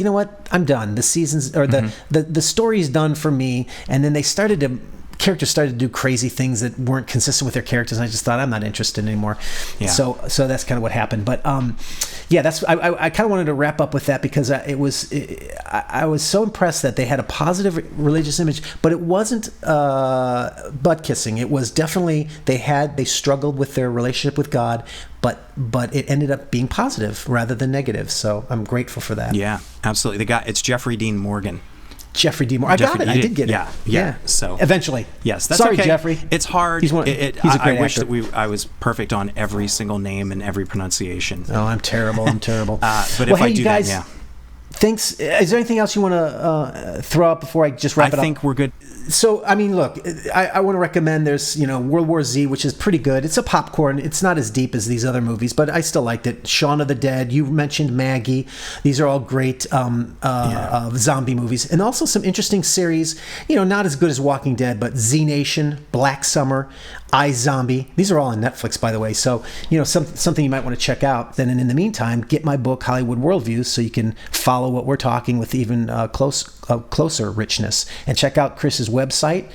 I'm done. The seasons or the story's done for me. And then characters started to do crazy things that weren't consistent with their characters, and I just thought, I'm not interested anymore. Yeah. So that's kind of what happened. But that's I kind of wanted to wrap up with that because I was so impressed that they had a positive religious image, but it wasn't butt kissing. It was definitely they struggled with their relationship with God, but it ended up being positive rather than negative. So I'm grateful for that. Yeah, absolutely. it's Jeffrey Dean Morgan. Jeffrey D. Morgan. I got it. I did get it. Yeah. So eventually, yes. That's sorry, okay. Jeffrey. It's hard. He's a great I wish actor. that I was perfect on every single name and every pronunciation. Oh, I'm terrible. But well, if I do guys, that, Thanks. Is there anything else you want to throw out before I just wrap it up? I think we're good. So, I mean, look, I want to recommend, there's, World War Z, which is pretty good. It's a popcorn. It's not as deep as these other movies, but I still liked it. Shaun of the Dead. You mentioned Maggie. These are all great zombie movies. And also some interesting series, not as good as Walking Dead, but Z Nation, Black Summer, iZombie. These are all on Netflix, by the way. So, something you might want to check out. Then in the meantime, get my book, Hollywood Worldview, so you can follow what we're talking with even closer richness. And check out Chris's website.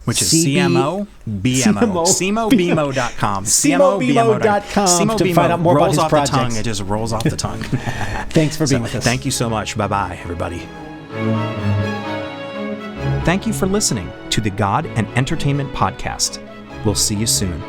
Which is CMOBMO. CMOBMO.com. CMOBMO.com to find out more about his projects. It just rolls off the tongue. Thanks for being with us. Thank you so much. Bye-bye, everybody. Thank you for listening to the God and Entertainment Podcast. We'll see you soon.